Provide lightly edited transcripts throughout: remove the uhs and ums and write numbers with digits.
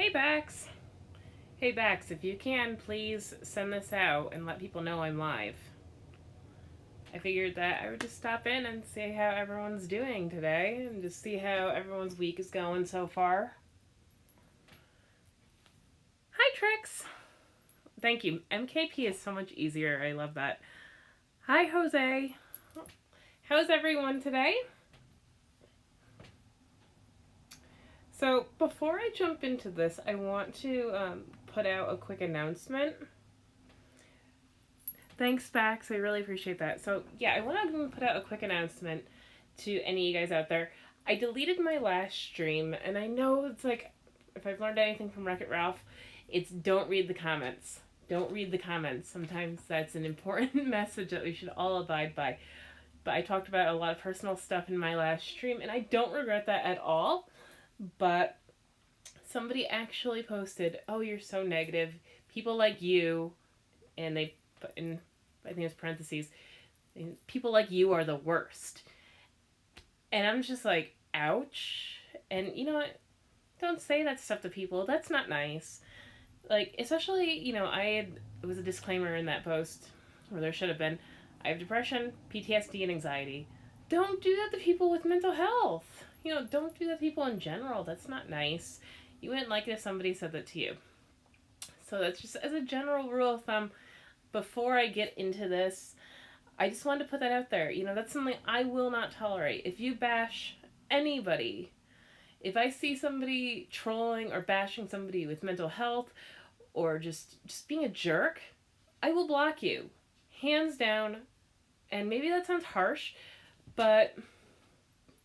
Hey Bax! Hey Bax, if you can, please send this out and let people know I'm live. I figured that I would just stop in and see how everyone's doing today and just see how everyone's week is going so far. Hi Trix! Thank you. MKP is so much easier. I love that. Hi Jose! How's everyone today? So before I jump into this, I want to put out a quick announcement. Thanks, Bax. I really appreciate that. So, yeah, I want to put out a quick announcement to any of you guys out there. I deleted my last stream, and I know it's like, if I've learned anything from Wreck-It Ralph, it's don't read the comments. Don't read the comments. Sometimes that's an important message that we should all abide by. But I talked about a lot of personal stuff in my last stream, and I don't regret that at all. But somebody actually posted, "Oh, you're so negative. People like you," and they put in, I think it's parentheses, "people like you are the worst." And I'm just like, ouch. And you know what? Don't say that stuff to people. That's not nice. Like, especially, it was a disclaimer in that post, or there should have been, I have depression, PTSD, and anxiety. Don't do that to people with mental health. Don't do that to people in general. That's not nice. You wouldn't like it if somebody said that to you. So that's just as a general rule of thumb. Before I get into this, I just wanted to put that out there. That's something I will not tolerate. If you bash anybody, if I see somebody trolling or bashing somebody with mental health or just being a jerk, I will block you. Hands down. And maybe that sounds harsh, but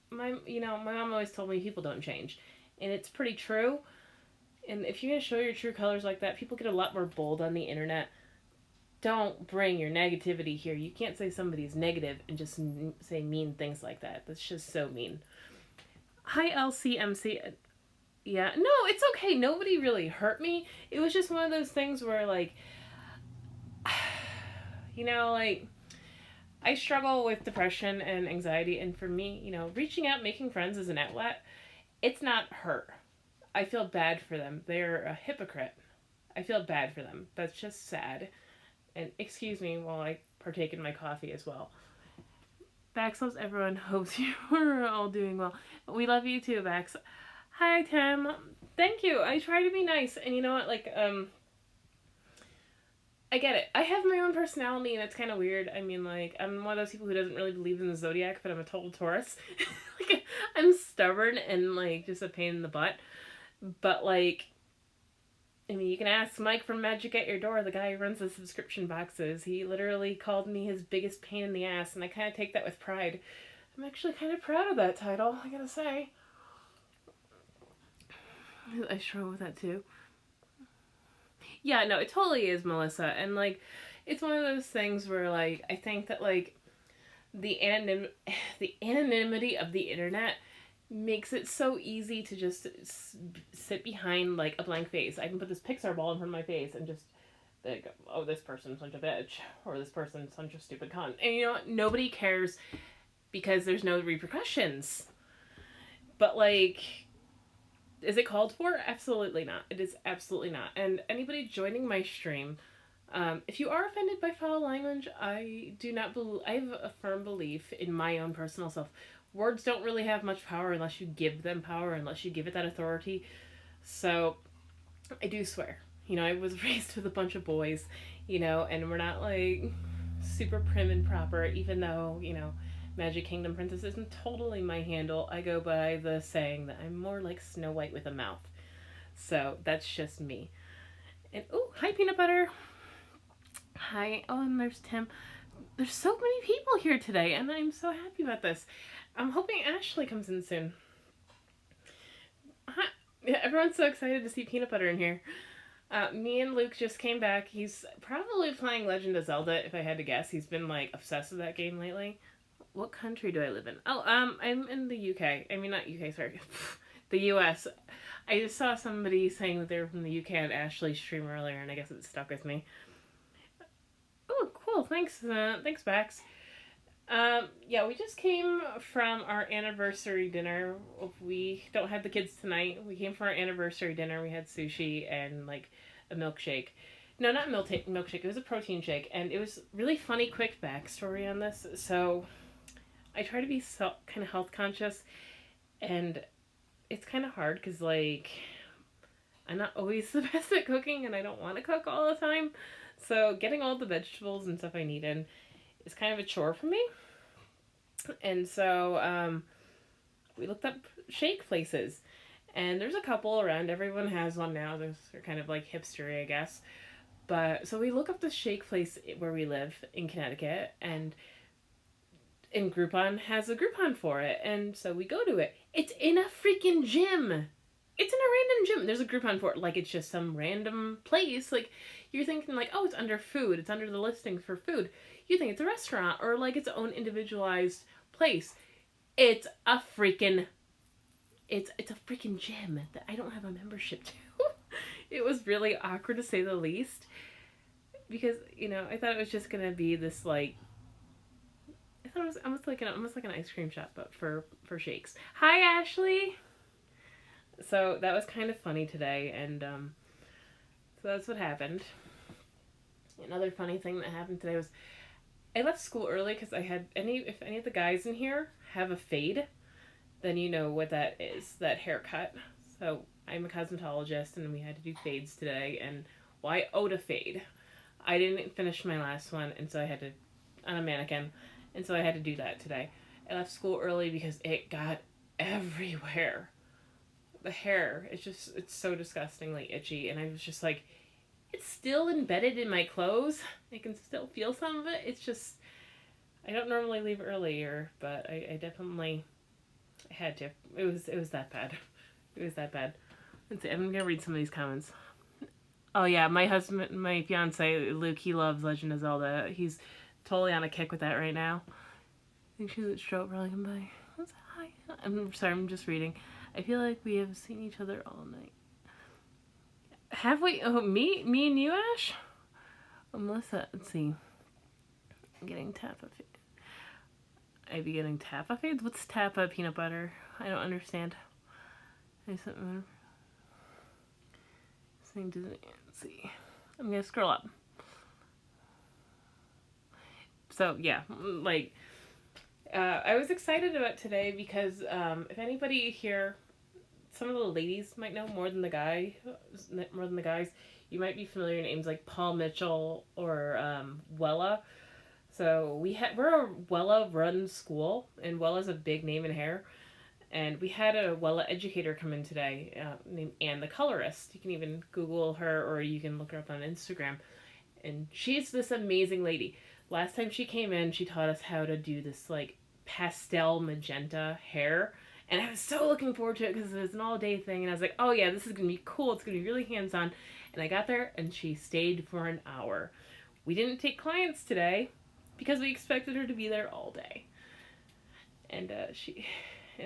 my mom always told me people don't change. And it's pretty true. And if you're going to show your true colors like that, people get a lot more bold on the internet. Don't bring your negativity here. You can't say somebody's negative and just say mean things like that. That's just so mean. Hi, LCMC. Yeah, no, it's okay. Nobody really hurt me. It was just one of those things where, like, I struggle with depression and anxiety. And for me, reaching out, making friends is an outlet. It's not hurt. I feel bad for them. They're a hypocrite. I feel bad for them. That's just sad. And excuse me while I partake in my coffee as well. Bax loves everyone. Hopes you are all doing well. We love you too, Bax. Hi, Tim. Thank you. I try to be nice. And you know what? I get it. I have my own personality and it's kind of weird. I mean, I'm one of those people who doesn't really believe in the zodiac, but I'm a total Taurus. I'm stubborn and, just a pain in the butt. But, you can ask Mike from Magic at Your Door, the guy who runs the subscription boxes. He literally called me his biggest pain in the ass, and I kind of take that with pride. I'm actually kind of proud of that title, I gotta say. I struggle with that too. Yeah, no, it totally is, Melissa. And, it's one of those things where, I think that, the anonymity of the internet makes it so easy to just sit behind a blank face. I can put this Pixar ball in front of my face and just go, oh, this person's such a bitch, or this person's such a stupid cunt. And you know what? Nobody cares because there's no repercussions. But is it called for? Absolutely not. It is absolutely not. And anybody joining my stream, if you are offended by foul language, I do not believe. I have a firm belief in my own personal self. Words don't really have much power unless you give them power, unless you give it that authority. So, I do swear. I was raised with a bunch of boys, and we're not, super prim and proper, even though, Magic Kingdom Princess isn't totally my handle. I go by the saying that I'm more like Snow White with a mouth. So, that's just me. And, oh, hi, Peanut Butter. Hi. Oh, and there's Tim. There's so many people here today, and I'm so happy about this. I'm hoping Ashley comes in soon. Hi. Yeah, everyone's so excited to see Peanut Butter in here. Me and Luke just came back. He's probably playing Legend of Zelda, if I had to guess. He's been, obsessed with that game lately. What country do I live in? Oh, I'm in the UK. I mean, not UK, sorry. The US. I just saw somebody saying that they were from the UK on Ashley's stream earlier, and I guess it stuck with me. Oh, cool. Thanks, Bax. Yeah, we just came from our anniversary dinner. We don't have the kids tonight. We came for our anniversary dinner. We had sushi and like a milkshake. No, not milkshake. It was a protein shake, and it was really funny. Quick backstory on this. So, I try to be kind of health conscious, and it's kind of hard because like I'm not always the best at cooking, and I don't want to cook all the time. So, getting all the vegetables and stuff I need in is kind of a chore for me. And so we looked up shake places, and there's a couple around. Everyone has one now. They're kind of like hipstery, I guess. But so we look up the shake place where we live in Connecticut, and Groupon has a Groupon for it, and so we go to it. It's in a freaking gym. It's in a random gym. There's a Groupon for it, like it's just some random place. Like you're thinking, like, oh, it's under food. It's under the listing for food. You think it's a restaurant or like its own individualized place. It's a freaking gym that I don't have a membership to. It was really awkward to say the least, because I thought it was just gonna be this like, I thought it was almost like an ice cream shop, but for shakes. Hi, Ashley. So that was kind of funny today, and so that's what happened. Another funny thing that happened today was I left school early because if any of the guys in here have a fade, then you know what that is, that haircut. So I'm a cosmetologist, and we had to do fades today, and I owed a fade. I didn't finish my last one, and so I had to, on a mannequin, and so I had to do that today. I left school early because it got everywhere. The hair, it's so disgustingly itchy, and I was just like, it's still embedded in my clothes. I can still feel some of it. It's just, I don't normally leave earlier, but I definitely had to. It was that bad. It was that bad. Let's see, I'm gonna read some of these comments. Oh yeah, my fiance Luke, he loves Legend of Zelda. He's totally on a kick with that right now. I think she's at Stroke Rolling by. Hi. I'm sorry, I'm just reading. I feel like we have seen each other all night. Have we? Oh, me and you, Ash? Oh, Melissa, let's see. I'm getting Tappa fades. I'd be getting Tappa fades? What's Tappa peanut butter? I don't understand. Let's see. I'm gonna scroll up. So, yeah, like, I was excited about today because if anybody here, some of the ladies might know more than the guys. You might be familiar with names like Paul Mitchell or Wella. So we're a Wella run school, and Wella's a big name in hair. And we had a Wella educator come in today named Anne the Colorist. You can even Google her, or you can look her up on Instagram. And she's this amazing lady. Last time she came in, she taught us how to do this like pastel magenta hair. And I was so looking forward to it because it was an all-day thing. And I was like, oh yeah, this is going to be cool. It's going to be really hands-on. And I got there, and she stayed for an hour. We didn't take clients today because we expected her to be there all day. And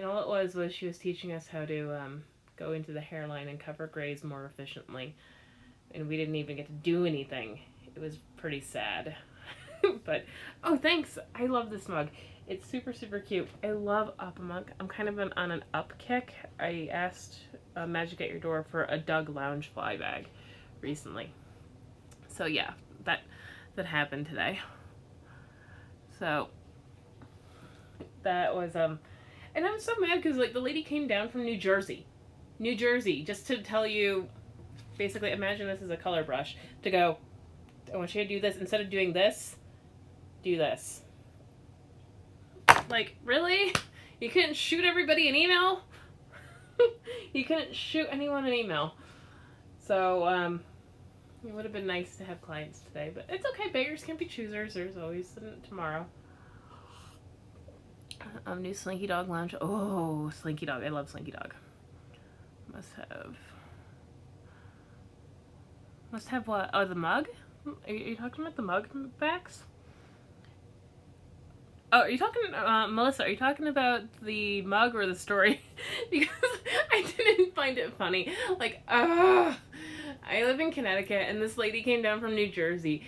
all it was she was teaching us how to go into the hairline and cover grays more efficiently. And we didn't even get to do anything. It was pretty sad. But, oh, thanks. I love this mug. It's super, super cute. I love Up mug. I'm kind of on an Up kick. I asked Magic at Your Door for a Doug Loungefly bag recently. So, yeah, that happened today. So, that was, and I'm so mad because, like, the lady came down from New Jersey, just to tell you, basically, imagine this as a color brush, to go, I want you to do this. Instead of doing this, do this. Like, really? You couldn't shoot everybody an email? You couldn't shoot anyone an email. So, it would have been nice to have clients today, but it's okay. Beggars can't be choosers. There's always tomorrow. New Slinky Dog Lounge. Oh, Slinky Dog. I love Slinky Dog. Must have what? Oh, the mug? Are you talking about the mug backs? Oh, are you talking, Melissa, are you talking about the mug or the story? Because I didn't find it funny. Like, I live in Connecticut, and this lady came down from New Jersey.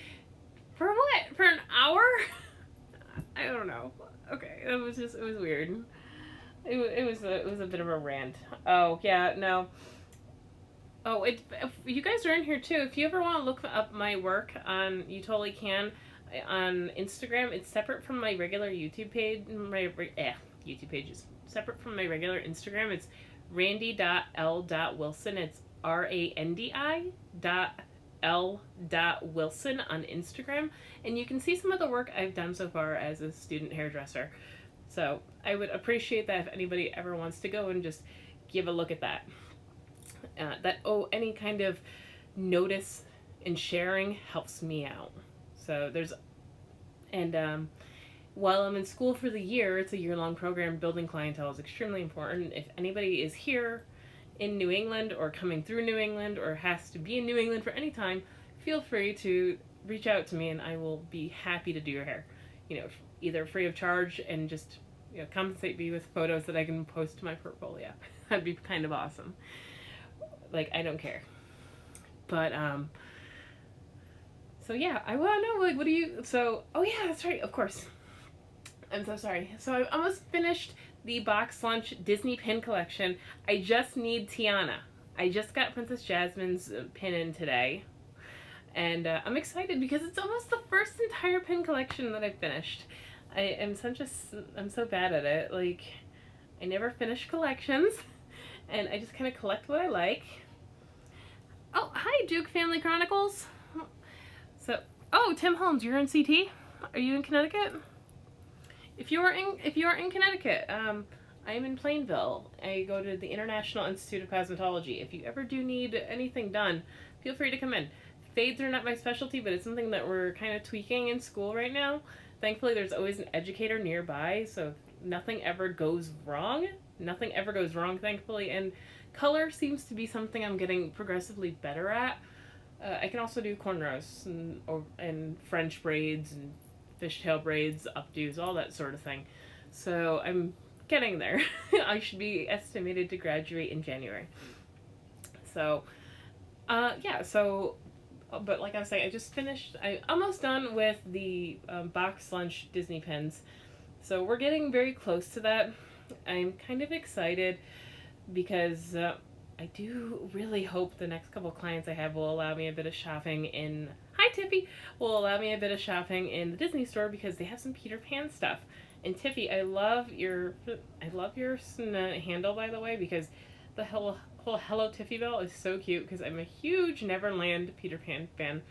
For what? For an hour? I don't know. Okay, it was just, it was weird. It was a bit of a rant. Oh yeah, no. Oh, if you guys are in here too. If you ever want to look up my work on, you totally can, on Instagram. It's separate from my regular YouTube page. YouTube page is separate from my regular Instagram. It's randy.l.wilson. It's RANDI dot L.Wilson on Instagram, and you can see some of the work I've done so far as a student hairdresser. So I would appreciate that if anybody ever wants to go and just give a look at that. Any kind of notice and sharing helps me out. So there's, and while I'm in school for the year, it's a year-long program. Building clientele is extremely important. If anybody is here in New England or coming through New England or has to be in New England for any time, feel free to reach out to me and I will be happy to do your hair. Either free of charge and just compensate me with photos that I can post to my portfolio. That'd be kind of awesome. Like, I don't care. But so yeah, I want to know, like, what do you, oh yeah, that's right, of course. I'm so sorry. So I almost finished the Box Lunch Disney pin collection. I just need Tiana. I just got Princess Jasmine's pin in today. And I'm excited because it's almost the first entire pin collection that I've finished. I'm so bad at it. Like, I never finish collections. And I just kind of collect what I like. Oh, hi, Duke Family Chronicles. Oh, Tim Holmes, you're in CT? Are you in Connecticut? If you are in Connecticut, I am in Plainville. I go to the International Institute of Cosmetology. If you ever do need anything done, feel free to come in. Fades are not my specialty, but it's something that we're kind of tweaking in school right now. Thankfully, there's always an educator nearby, so nothing ever goes wrong. Nothing ever goes wrong, thankfully, and color seems to be something I'm getting progressively better at. I can also do cornrows and French braids and fishtail braids, updos, all that sort of thing. So I'm getting there. I should be estimated to graduate in January. So, but like I was saying, I just finished, I'm almost done with the Box Lunch Disney pins. So we're getting very close to that. I'm kind of excited because I do really hope the next couple clients I have will allow me a bit of shopping in, hi Tiffy, will allow me a bit of shopping in the Disney store because they have some Peter Pan stuff. And Tiffy, I love your handle, by the way, because the whole Hello Tiffy bell is so cute because I'm a huge Neverland Peter Pan fan.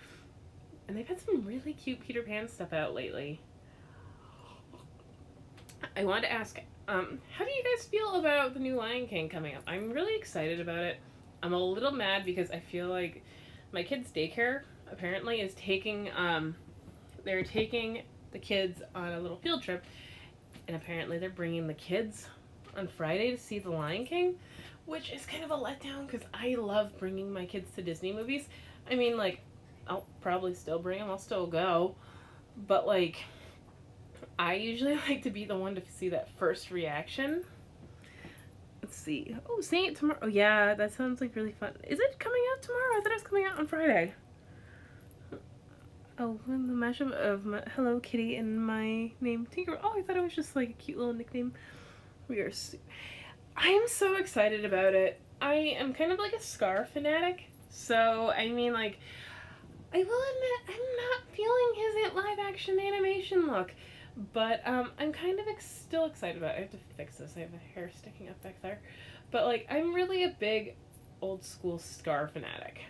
And they've had some really cute Peter Pan stuff out lately. I wanted to ask, how do you guys feel about the new Lion King coming up? I'm really excited about it. I'm a little mad because I feel like my kids' daycare apparently is taking, they're taking the kids on a little field trip, and apparently they're bringing the kids on Friday to see the Lion King, which is kind of a letdown because I love bringing my kids to Disney movies. I mean, like, I'll probably still bring them, I'll still go, but like, I usually like to be the one to see that first reaction. Let's see. Oh, seeing it tomorrow. Oh, yeah, that sounds like really fun. Is it coming out tomorrow? I thought it was coming out on Friday. Oh, the mashup of my Hello Kitty and my name Tinker. Oh, I thought it was just like a cute little nickname. I am so excited about it. I am kind of like a Scar fanatic. So, I mean, like, I will admit, I'm not feeling his live action animation look. But I'm kind of still excited about it. I have to fix this. I have a hair sticking up back there. But like, I'm really a big old school Scar fanatic.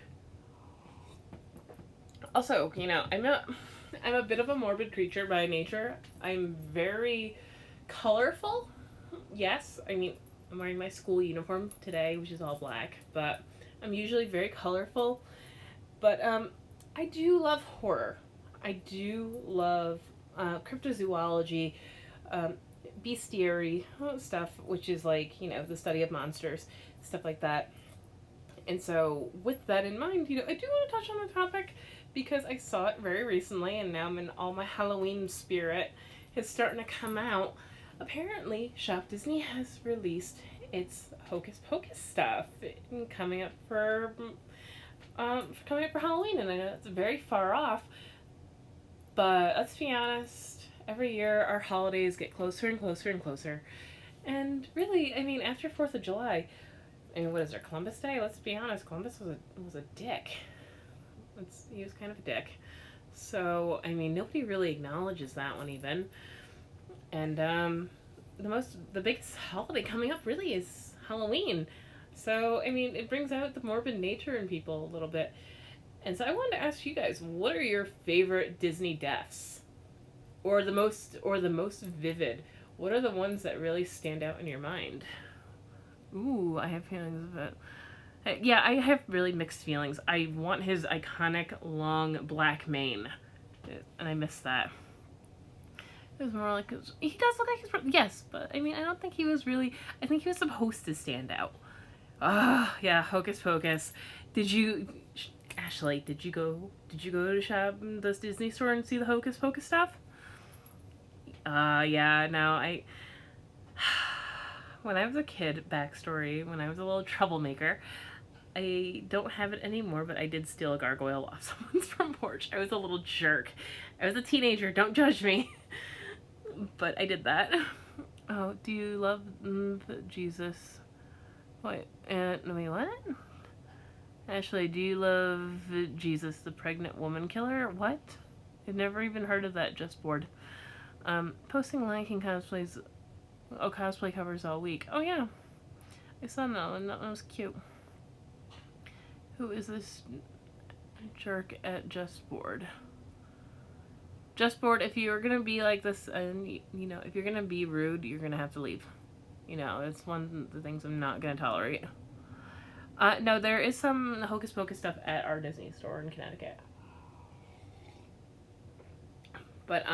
Also, I'm a bit of a morbid creature by nature. I'm very colorful. Yes, I mean, I'm wearing my school uniform today, which is all black, but I'm usually very colorful. But I do love horror. I do love cryptozoology, bestiary stuff, which is like, the study of monsters, stuff like that. And so with that in mind, I do want to touch on the topic because I saw it very recently and now I'm in all my Halloween spirit. It's starting to come out. Apparently, Shop Disney has released its Hocus Pocus stuff coming up for Halloween, and I know it's very far off. But let's be honest, every year our holidays get closer and closer and closer. And really, I mean, after 4th of July, I mean, what is there, Columbus Day? Let's be honest, Columbus was a dick. He was kind of a dick. So, I mean, nobody really acknowledges that one even. And the biggest holiday coming up really is Halloween. So, I mean, it brings out the morbid nature in people a little bit. And so I wanted to ask you guys, what are your favorite Disney deaths? Or the most vivid? What are the ones that really stand out in your mind? Ooh, I have feelings of it. Yeah, I have really mixed feelings. I want his iconic long black mane, and I miss that. It was more like he does look like his yes, but I mean I don't think he was really. I think he was supposed to stand out. Ah, yeah, Hocus Pocus. Did you, Ashley? Did you go to shop the Disney store and see the Hocus Pocus stuff? Yeah. No, I. When I was a kid, backstory. When I was a little troublemaker, I don't have it anymore, but I did steal a gargoyle off someone's front porch. I was a little jerk. I was a teenager. Don't judge me. But I did that. Oh, do you love Jesus? Wait, wait, what? Ashley, do you love Jesus, the pregnant woman killer? What? I've never even heard of that. Just bored. Posting Lion King cosplays. Oh, cosplay covers all week. Oh yeah, I saw that one. That one was cute. Who is this jerk at Just Bored? Just Bored, if you're gonna be like this, and you know, if you're gonna be rude, you're gonna have to leave. You know, it's one of the things I'm not gonna tolerate. No, there is some Hocus Pocus stuff at our Disney store in Connecticut. But,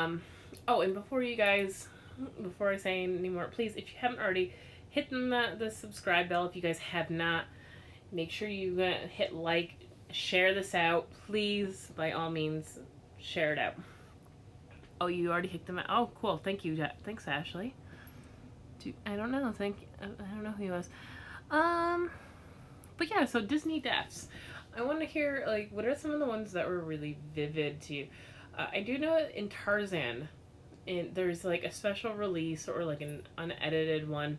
oh, and before I say any more, please, if you haven't already, hit the subscribe bell. If you guys have not, make sure you hit like, share this out. Please, by all means, share it out. Oh, you already hit them out. Oh, cool. Thank you. Thanks, Ashley. I don't know. I don't know who he was. But yeah, so Disney deaths. I want to hear, like, what are some of the ones that were really vivid to you? I do know in Tarzan, there's like a special release or like an unedited one.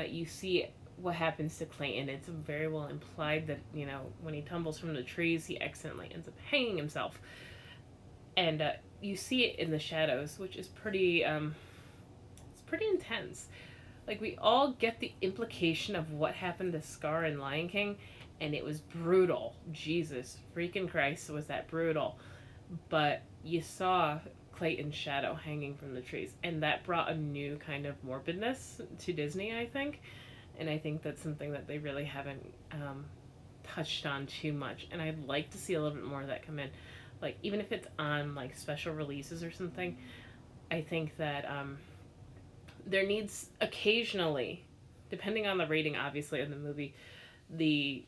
You see what happens to Clayton. It's very well implied that, you know, when he tumbles from the trees, he accidentally ends up hanging himself. And you see it in the shadows, which is pretty, it's pretty intense. Like, we all get the implication of what happened to Scar in Lion King, and it was brutal. Jesus freaking Christ, was that brutal. But you saw Clayton's shadow hanging from the trees, and that brought a new kind of morbidness to Disney, I think. And I think that's something that they really haven't touched on too much, and I'd like to see a little bit more of that come in. Like, even if it's on, like, special releases or something, I think that there needs occasionally, depending on the rating, obviously, of the movie, the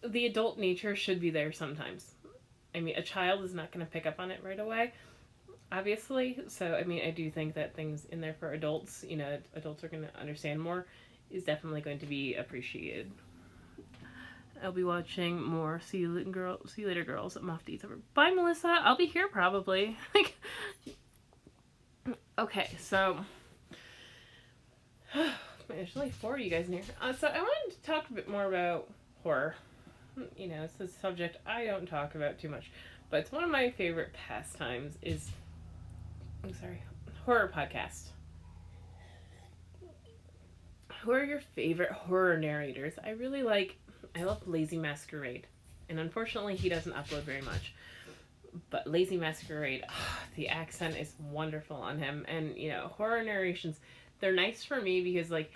adult nature should be there sometimes. I mean, a child is not going to pick up on it right away, obviously. So, I mean, I do think that things in there for adults, you know, adults are going to understand more, is definitely going to be appreciated. I'll be watching more See You Later Girls at Moff Deeds. Bye, Melissa. I'll be here probably. Okay, so there's only 4 of you guys in here. So I wanted to talk a bit more about horror. You know, it's a subject I don't talk about too much, but it's one of my favorite pastimes is, horror podcast. Who are your favorite horror narrators? I love Lazy Masquerade, and unfortunately he doesn't upload very much. But Lazy Masquerade, the accent is wonderful on him, and you know, horror narrations, they're nice for me because like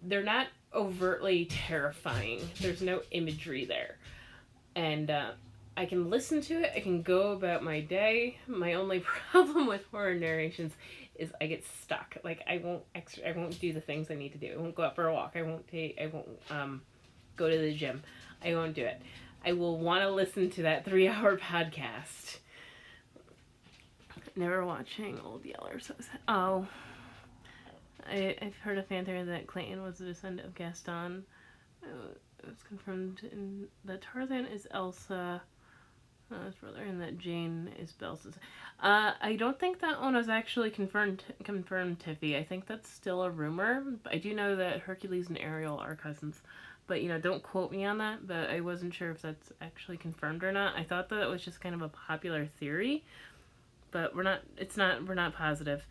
they're not overtly terrifying. There's no imagery there, and I can listen to it. I can go about my day. My only problem with horror narrations is I get stuck. Like I won't do the things I need to do. I won't go out for a walk. I won't go to the gym. I won't do it. I will want to listen to that 3-hour podcast. Never watching Old Yeller. So oh, I've heard a fan theory that Clayton was a descendant of Gaston. It was confirmed in that Tarzan is Elsa. his brother, and that Jane is Belle's. I don't think that one was actually confirmed, Tiffy. I think that's still a rumor. I do know that Hercules and Ariel are cousins, but don't quote me on that. But I wasn't sure if that's actually confirmed or not. I thought that it was just kind of a popular theory, but we're not. It's not. We're not positive.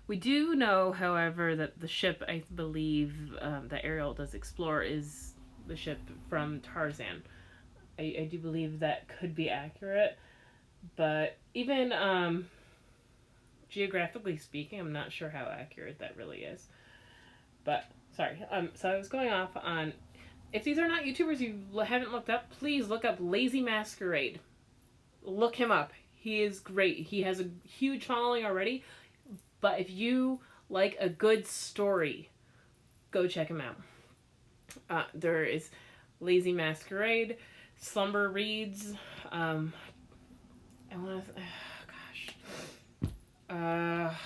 We do know, however, that the ship I believe that Ariel does explore is the ship from Tarzan. I do believe that could be accurate, but even geographically speaking, I'm not sure how accurate that really is. But sorry, so I was going off on, if these are not YouTubers you haven't looked up, please look up Lazy Masquerade. Look him up. He is great. He has a huge following already, but if you like a good story, go check him out. There is Lazy Masquerade, Slumber Reads. I want to.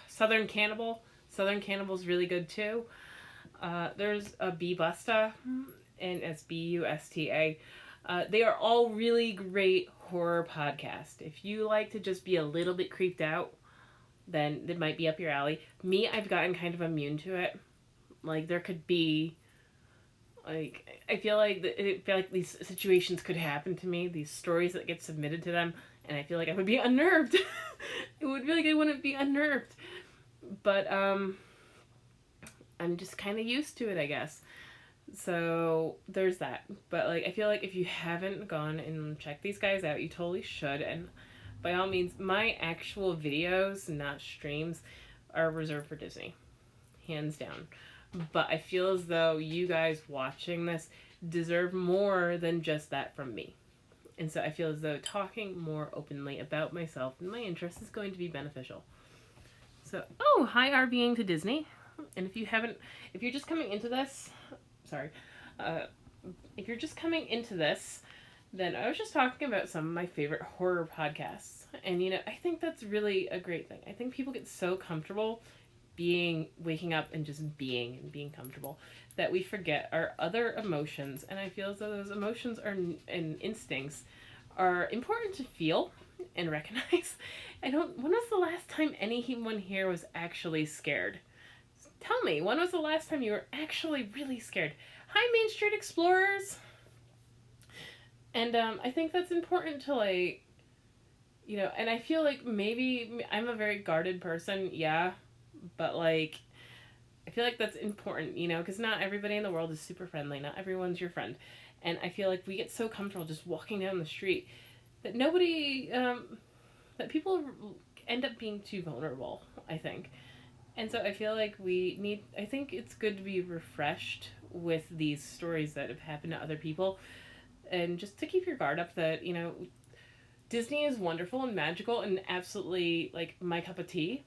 Southern Cannibal. Southern Cannibal's really good too. There's a Busta, and it's Busta. They are all really great horror podcasts. If you like to just be a little bit creeped out, then it might be up your alley. Me, I've gotten kind of immune to it. Like, there could be, like, I feel like these situations could happen to me, these stories that get submitted to them, and I feel like I would be unnerved. It would feel like I wouldn't be unnerved. But, I'm just kind of used to it, I guess. So, there's that. But, like, I feel like if you haven't gone and checked these guys out, you totally should. And by all means, my actual videos, not streams, are reserved for Disney. Hands down. But I feel as though you guys watching this deserve more than just that from me. And so I feel as though talking more openly about myself and my interests is going to be beneficial. So, hi RBing to Disney. And if you're just coming into this, if you're just coming into this, then I was just talking about some of my favorite horror podcasts. And, I think that's really a great thing. I think people get so comfortable waking up and just being comfortable, that we forget our other emotions. And I feel as though those emotions and instincts are important to feel and recognize. When was the last time anyone here was actually scared? Tell me, when was the last time you were actually really scared? Hi, Main Street Explorers! And I think that's important to, like, and I feel like maybe I'm a very guarded person, yeah, but, like, I feel like that's important, because not everybody in the world is super friendly. Not everyone's your friend. And I feel like we get so comfortable just walking down the street that that people end up being too vulnerable, I think. And so I feel like I think it's good to be refreshed with these stories that have happened to other people. And just to keep your guard up that, Disney is wonderful and magical and absolutely, like, my cup of tea.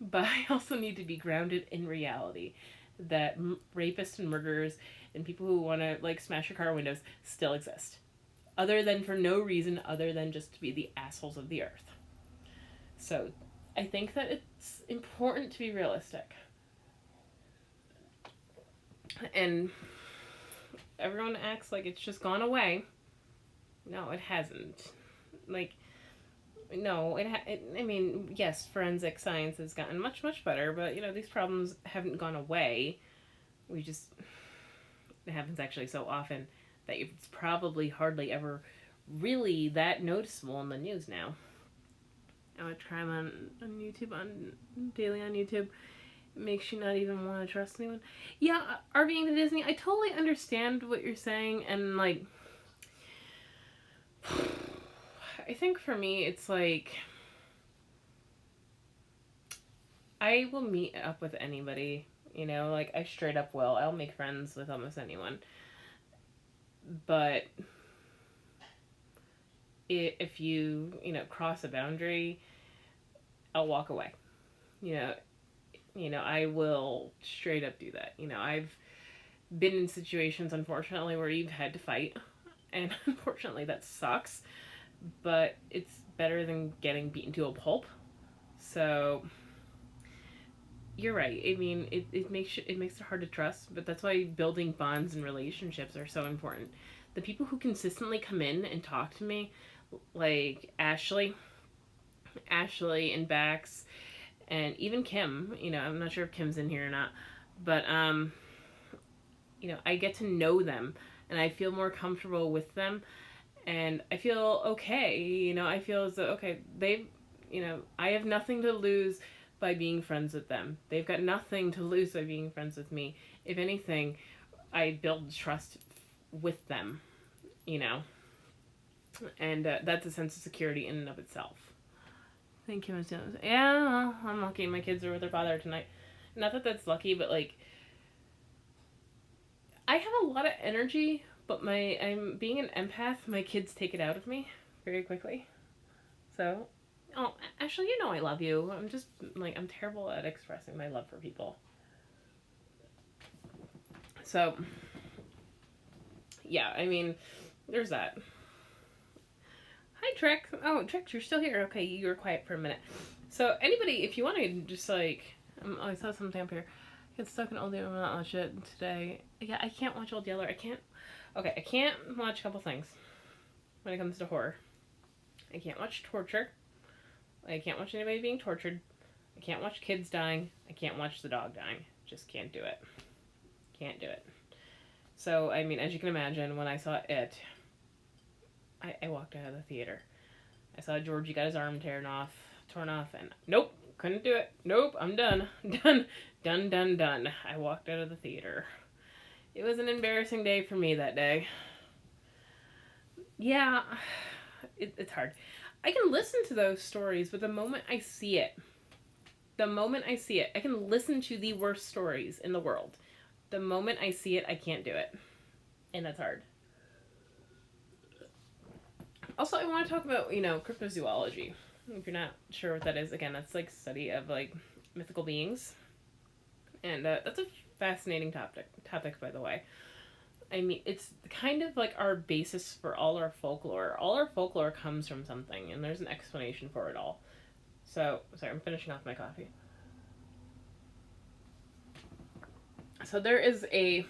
But I also need to be grounded in reality, that rapists and murderers and people who want to, like, smash your car windows still exist. Other than for no reason other than just to be the assholes of the earth. So, I think that it's important to be realistic. And everyone acts like it's just gone away. No, it hasn't. Like, no, I mean, yes, forensic science has gotten much, much better, but, these problems haven't gone away. It happens actually so often that it's probably hardly ever really that noticeable in the news now. I watch crime on YouTube, daily on YouTube. It makes you not even want to trust anyone. Yeah, RVing to Disney, I totally understand what you're saying, and, like, I think for me, it's like, I will meet up with anybody, like, I straight up will. I'll make friends with almost anyone. But if you, cross a boundary, I'll walk away. I will straight up do that. I've been in situations, unfortunately, where you've had to fight, and unfortunately that sucks, but it's better than getting beaten to a pulp. So you're right. I mean, it makes it hard to trust, but that's why building bonds and relationships are so important. The people who consistently come in and talk to me, like Ashley and Bax, and even Kim. You know, I'm not sure if Kim's in here or not, but you know, I get to know them and I feel more comfortable with them and I feel okay. You know, I feel as though, okay, they've, you know, I have nothing to lose by being friends with them. They've got nothing to lose by being friends with me. If anything, I build trust with them, you know, and that's a sense of security in and of itself. Thank you, Miss Jones. Yeah, I'm lucky. My kids are with their father tonight. Not that that's lucky, but like, I have a lot of energy, but I'm being an empath. My kids take it out of me very quickly. So, oh, Ashley, you know I love you. I'm just like I'm terrible at expressing my love for people. So, yeah, I mean, there's that. Hi, Trex. Oh, Trex, you're still here. Okay, you were quiet for a minute. So, anybody, if you want to just like, I saw something up here. Get stuck in Old Yeller. I'm not watch it today. Yeah, I can't watch Old Yeller. I can't. Okay, I can't watch a couple things when it comes to horror. I can't watch torture. I can't watch anybody being tortured. I can't watch kids dying. I can't watch the dog dying. Just can't do it. Can't do it. So, I mean, as you can imagine, when I saw it, I walked out of the theater. I saw Georgie got his arm torn off, and nope, couldn't do it. Nope, I'm done. Done. I walked out of the theater. It was an embarrassing day for me that day. Yeah, it's hard. I can listen to those stories, but the moment I see it, I can listen to the worst stories in the world. The moment I see it, I can't do it. And that's hard. Also, I want to talk about, you know, cryptozoology. If you're not sure what that is, again, that's like study of like mythical beings. And that's a fascinating topic, by the way. I mean, it's kind of like our basis for all our folklore. All our folklore comes from something, and there's an explanation for it all. So, sorry, I'm finishing off my coffee. So there is a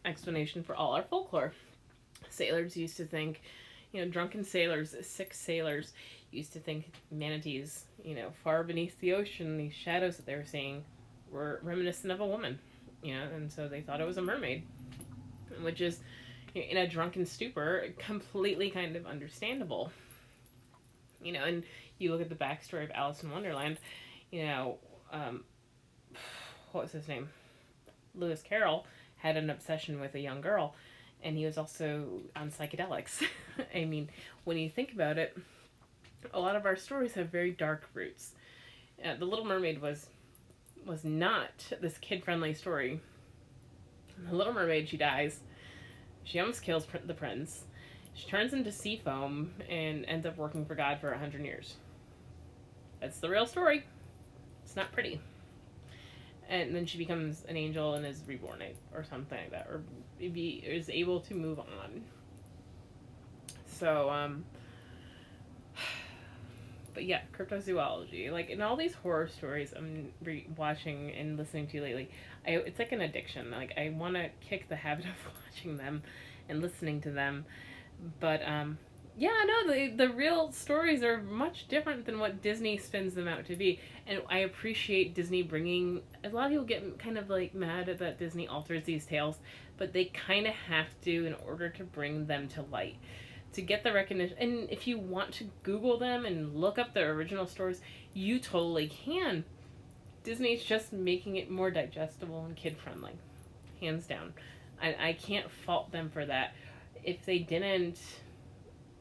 explanation for all our folklore. Sailors used to think, you know, drunken sailors, sick sailors used to think manatees, you know, far beneath the ocean, these shadows that they were seeing were reminiscent of a woman, you know, and so they thought it was a mermaid, which is, in a drunken stupor, completely kind of understandable. You know, and you look at the backstory of Alice in Wonderland, you know, what was his name? Lewis Carroll had an obsession with a young girl, and he was also on psychedelics. I mean, when you think about it, a lot of our stories have very dark roots. The Little Mermaid was not this kid-friendly story. The Little Mermaid, she dies. She almost kills the prince. She turns into sea foam and ends up working for God for 100 years. That's the real story. It's not pretty. And then she becomes an angel and is reborn or something like that, or maybe is able to move on. So, but yeah, cryptozoology. Like, in all these horror stories I'm watching and listening to lately, it's like an addiction. Like, I want to kick the habit of watching them and listening to them. But, yeah, no, the real stories are much different than what Disney spins them out to be. And I appreciate Disney bringing... A lot of people get kind of, like, mad that Disney alters these tales, but they kind of have to in order to bring them to light. To get the recognition. And if you want to Google them and look up the original stories, you totally can. Disney's just making it more digestible and kid-friendly. Hands down. I can't fault them for that. If they didn't...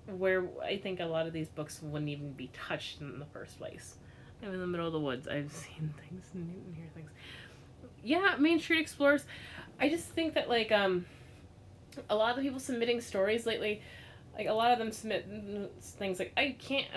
where I think a lot of these books wouldn't even be touched in the first place. I'm in the middle of the woods. I've seen things and hear things. Yeah, Main Street Explorers. I just think that, like, a lot of the people submitting stories lately, like, a lot of them submit things like, I can't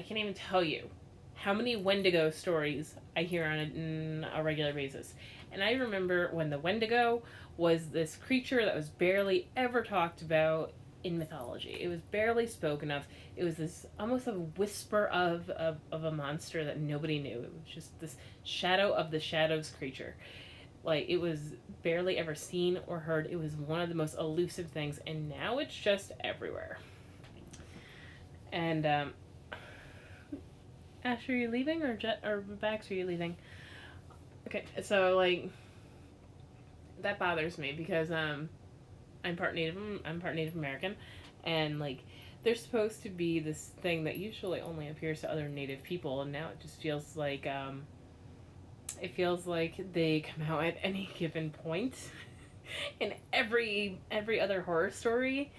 even tell you how many Wendigo stories I hear on a regular basis. And I remember when the Wendigo was this creature that was barely ever talked about in mythology. It was barely spoken of. It was this almost a whisper of a monster that nobody knew. It was just this shadow of the shadows creature. Like, it was barely ever seen or heard. It was one of the most elusive things, and now it's just everywhere. And Ash, are you leaving, or Bax, are you leaving? Okay, so like that bothers me because I'm part Native American, and like there's supposed to be this thing that usually only appears to other Native people, and now it just feels like they come out at any given point in every other horror story.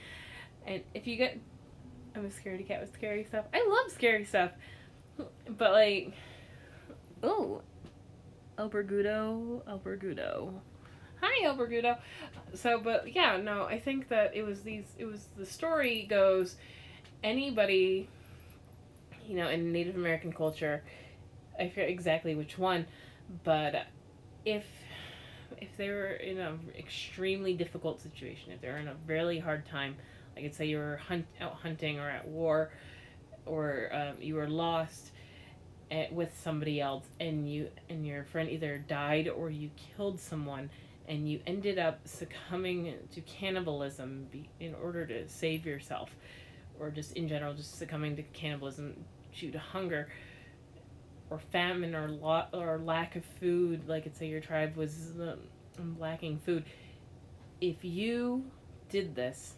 And if you get, I'm a scaredy cat with scary stuff. I love scary stuff, but like, oh, El Bergudo, El Bergudo. Hi, El Bergudo. So, but yeah, no, I think that it was the story goes, anybody, in Native American culture, I forget exactly which one, but if they were in an extremely difficult situation, if they're in a really hard time, like let's say you were out hunting or at war, or you were lost with somebody else, and your friend either died or you killed someone, and you ended up succumbing to cannibalism in order to save yourself, or just in general just succumbing to cannibalism due to hunger or famine or lack of food, like let's say your tribe was lacking food. If you did this,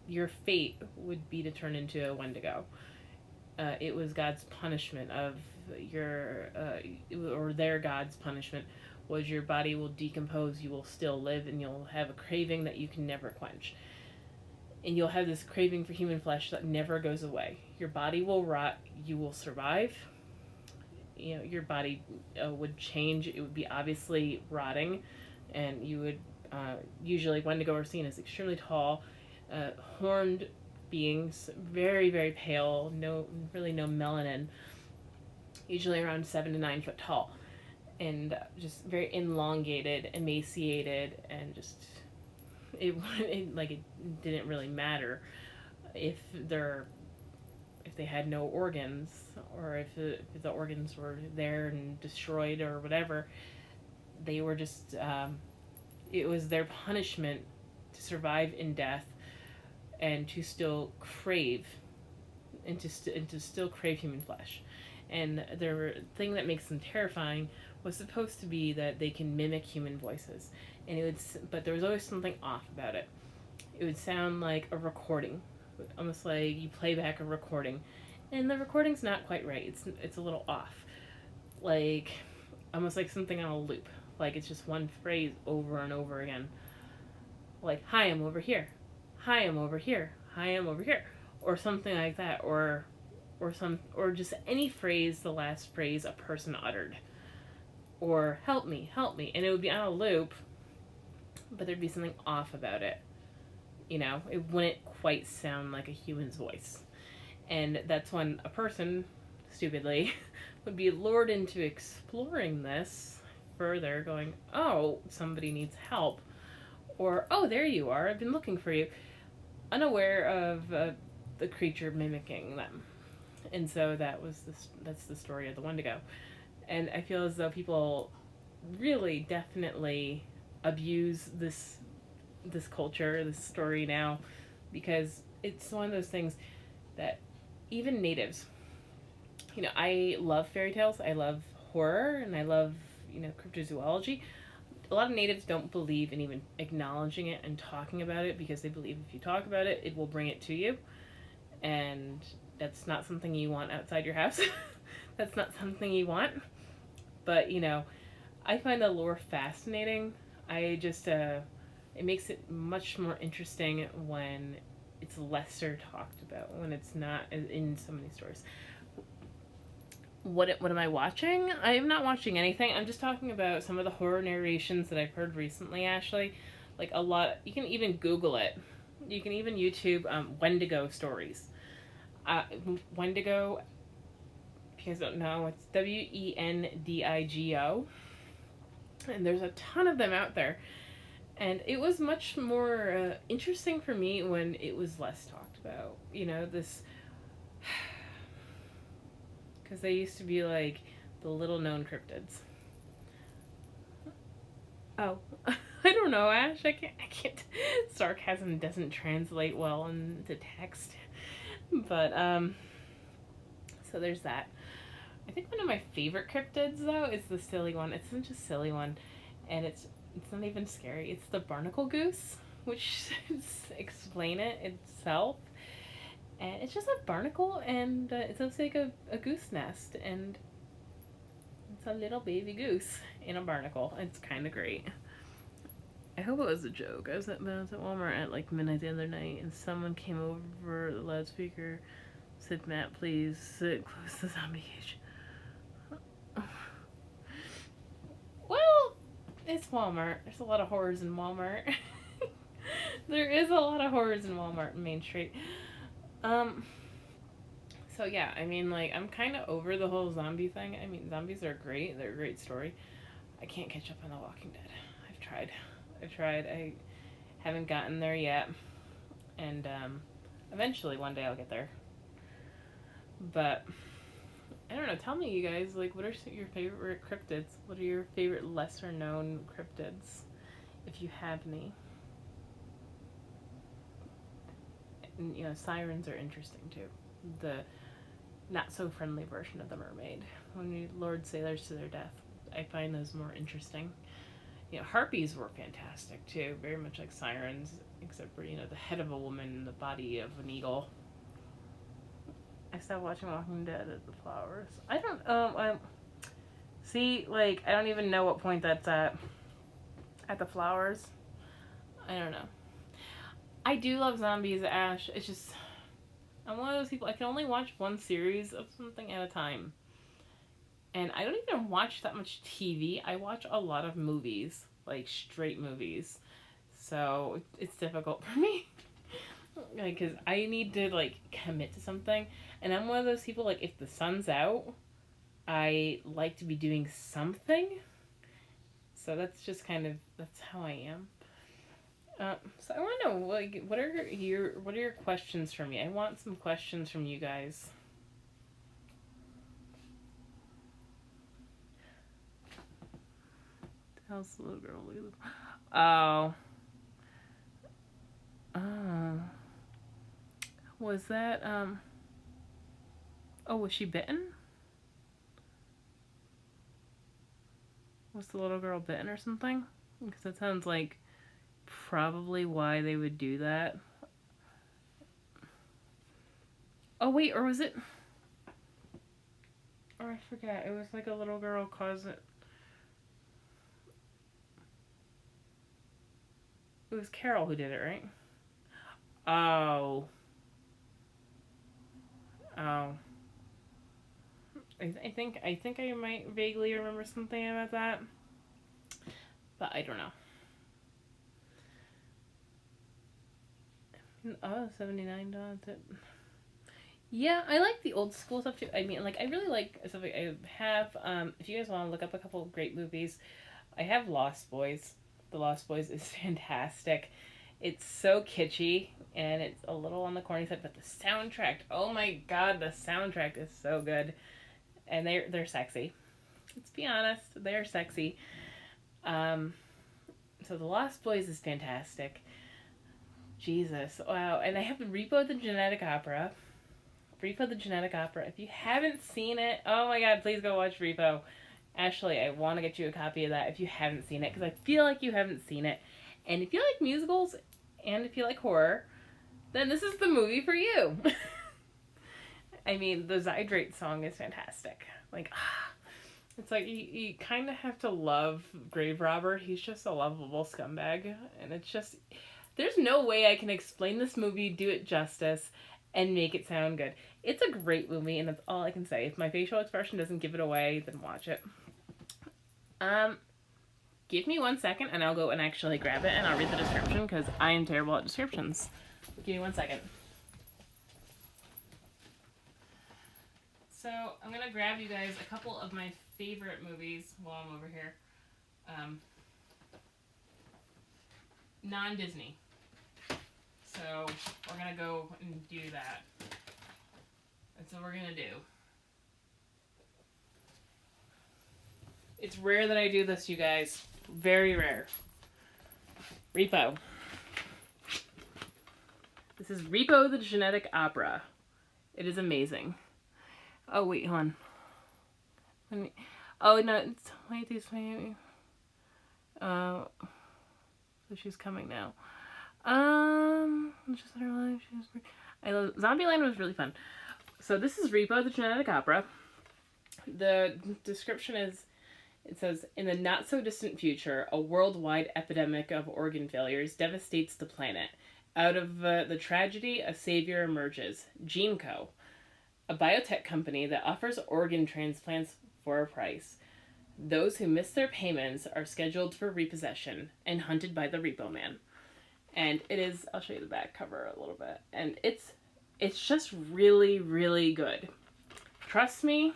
your fate would be to turn into a Wendigo. It was God's punishment of or their God's punishment was your body will decompose, you will still live, and you'll have a craving that you can never quench. And you'll have this craving for human flesh that never goes away. Your body will rot, you will survive. Your body would change. It would be obviously rotting, and you would usually Wendigo are seen as extremely tall, horned beings, very very pale, no melanin, usually around 7 to 9 foot tall, and just very elongated, emaciated, and just it didn't really matter if they had no organs, or if the organs were there and destroyed or whatever. They were just it was their punishment to survive in death, and to still crave to still crave human flesh. And the thing that makes them terrifying was supposed to be that they can mimic human voices, but there was always something off about it. It would sound like a recording, almost like you play back a recording, and the recording's not quite right. It's a little off, like almost like something on a loop. Like it's just one phrase over and over again. Like, hi, I'm over here. Hi, I'm over here. Hi, I'm over here, or something like that, or just any phrase, the last phrase a person uttered, or help me, and it would be on a loop, but there'd be something off about it. It wouldn't quite sound like a human's voice. And that's when a person, stupidly, would be lured into exploring this further, going, oh, somebody needs help. Or, oh, there you are, I've been looking for you. Unaware of the creature mimicking them. And so that's the story of the Wendigo. And I feel as though people really definitely abuse this culture, this story now, because it's one of those things that even natives, I love fairy tales, I love horror, and I love, cryptozoology. A lot of natives don't believe in even acknowledging it and talking about it, because they believe if you talk about it, it will bring it to you. And that's not something you want outside your house. That's not something you want. But, I find the lore fascinating. I just, it makes it much more interesting when it's lesser talked about, when it's not in so many stories. What am I watching? I am not watching anything. I'm just talking about some of the horror narrations that I've heard recently, Ashley. Like a lot, you can even Google it. You can even YouTube Wendigo stories. Wendigo, if you guys don't know, it's Wendigo. And there's a ton of them out there. And it was much more interesting for me when it was less talked about. This... Because they used to be like the little known cryptids. Oh, I don't know, Ash. I can't. Sarcasm doesn't translate well into text. But so there's that. I think one of my favorite cryptids though is the silly one. It's such a silly one, and it's not even scary. It's the barnacle goose, which should explain it itself. And it's just a barnacle, and it looks like a goose nest, and it's a little baby goose in a barnacle. It's kind of great. I hope it was a joke. I was at Walmart at like midnight the other night, and someone came over the loudspeaker, said, "Matt, please sit close to the zombie cage." Well, it's Walmart. There's a lot of horrors in Walmart. There is a lot of horrors in Walmart in Main Street. So yeah, I mean, like, I'm kind of over the whole zombie thing. I mean, zombies are great. They're a great story. I can't catch up on The Walking Dead. I've tried. I haven't gotten there yet. And, eventually one day I'll get there. But, I don't know. Tell me, you guys, like, what are your favorite cryptids? What are your favorite lesser known cryptids? If you have any. And, you know, sirens are interesting too. The not so friendly version of the mermaid. When you lord sailors to their death, I find those more interesting. You know, harpies were fantastic too, very much like sirens, except for, you know, the head of a woman and the body of an eagle. I stopped watching Walking Dead at the flowers. I don't see, like, I don't even know what point that's at. At the flowers? I don't know. I do love zombies, Ash. It's just, I'm one of those people, I can only watch one series of something at a time. And I don't even watch that much TV. I watch a lot of movies, like straight movies. So it's difficult for me. Like, because I need to, like, commit to something. And I'm one of those people, like, if the sun's out, I like to be doing something. So that's just kind of, that's how I am. So I want to know, like, what are your questions for me? I want some questions from you guys. How's the little girl? Oh. Was that, oh, was she bitten? Was the little girl bitten or something? Because that sounds like probably why they would do that. Oh, wait, or was it... Or I forget. It was like a little girl caused it... It was Carol who did it, right? Oh. Oh. I think I might vaguely remember something about that. But I don't know. Oh, 79 dots. Yeah, I like the old school stuff too. I mean, like, I really like stuff like I have, if you guys want to look up a couple of great movies, I have Lost Boys. The Lost Boys is fantastic. It's so kitschy, and it's a little on the corny side, but the soundtrack, oh my god, the soundtrack is so good. And they're sexy. Let's be honest, they're sexy. So The Lost Boys is fantastic. Jesus, wow. And I have Repo the Genetic Opera. Repo the Genetic Opera. If you haven't seen it, oh my god, please go watch Repo. Ashley, I want to get you a copy of that if you haven't seen it, because I feel like you haven't seen it. And if you like musicals, and if you like horror, then this is the movie for you. I mean, the Zydrate song is fantastic. Like, it's like, you kind of have to love Grave Robber. He's just a lovable scumbag. And it's just, there's no way I can explain this movie, do it justice, and make it sound good. It's a great movie, and that's all I can say. If my facial expression doesn't give it away, then watch it. Give me 1 second, and I'll go and actually grab it, and I'll read the description, because I am terrible at descriptions. Give me 1 second. So, I'm going to grab you guys a couple of my favorite movies while I'm over here. Non-Disney. So, we're going to go and do that. That's what we're going to do. It's rare that I do this, you guys. Very rare. Repo. This is Repo the Genetic Opera. It is amazing. Oh wait, hold on. Oh no, it's 22, so she's coming now. Just her life. I love Zombieland was really fun. So this is Repo the Genetic Opera. The description is, it says, in the not so distant future, a worldwide epidemic of organ failures devastates the planet. Out of the tragedy, a savior emerges, GeneCo, a biotech company that offers organ transplants for a price. Those who miss their payments are scheduled for repossession and hunted by the Repo Man. And it is, I'll show you the back cover a little bit. And it's just really, really good. Trust me,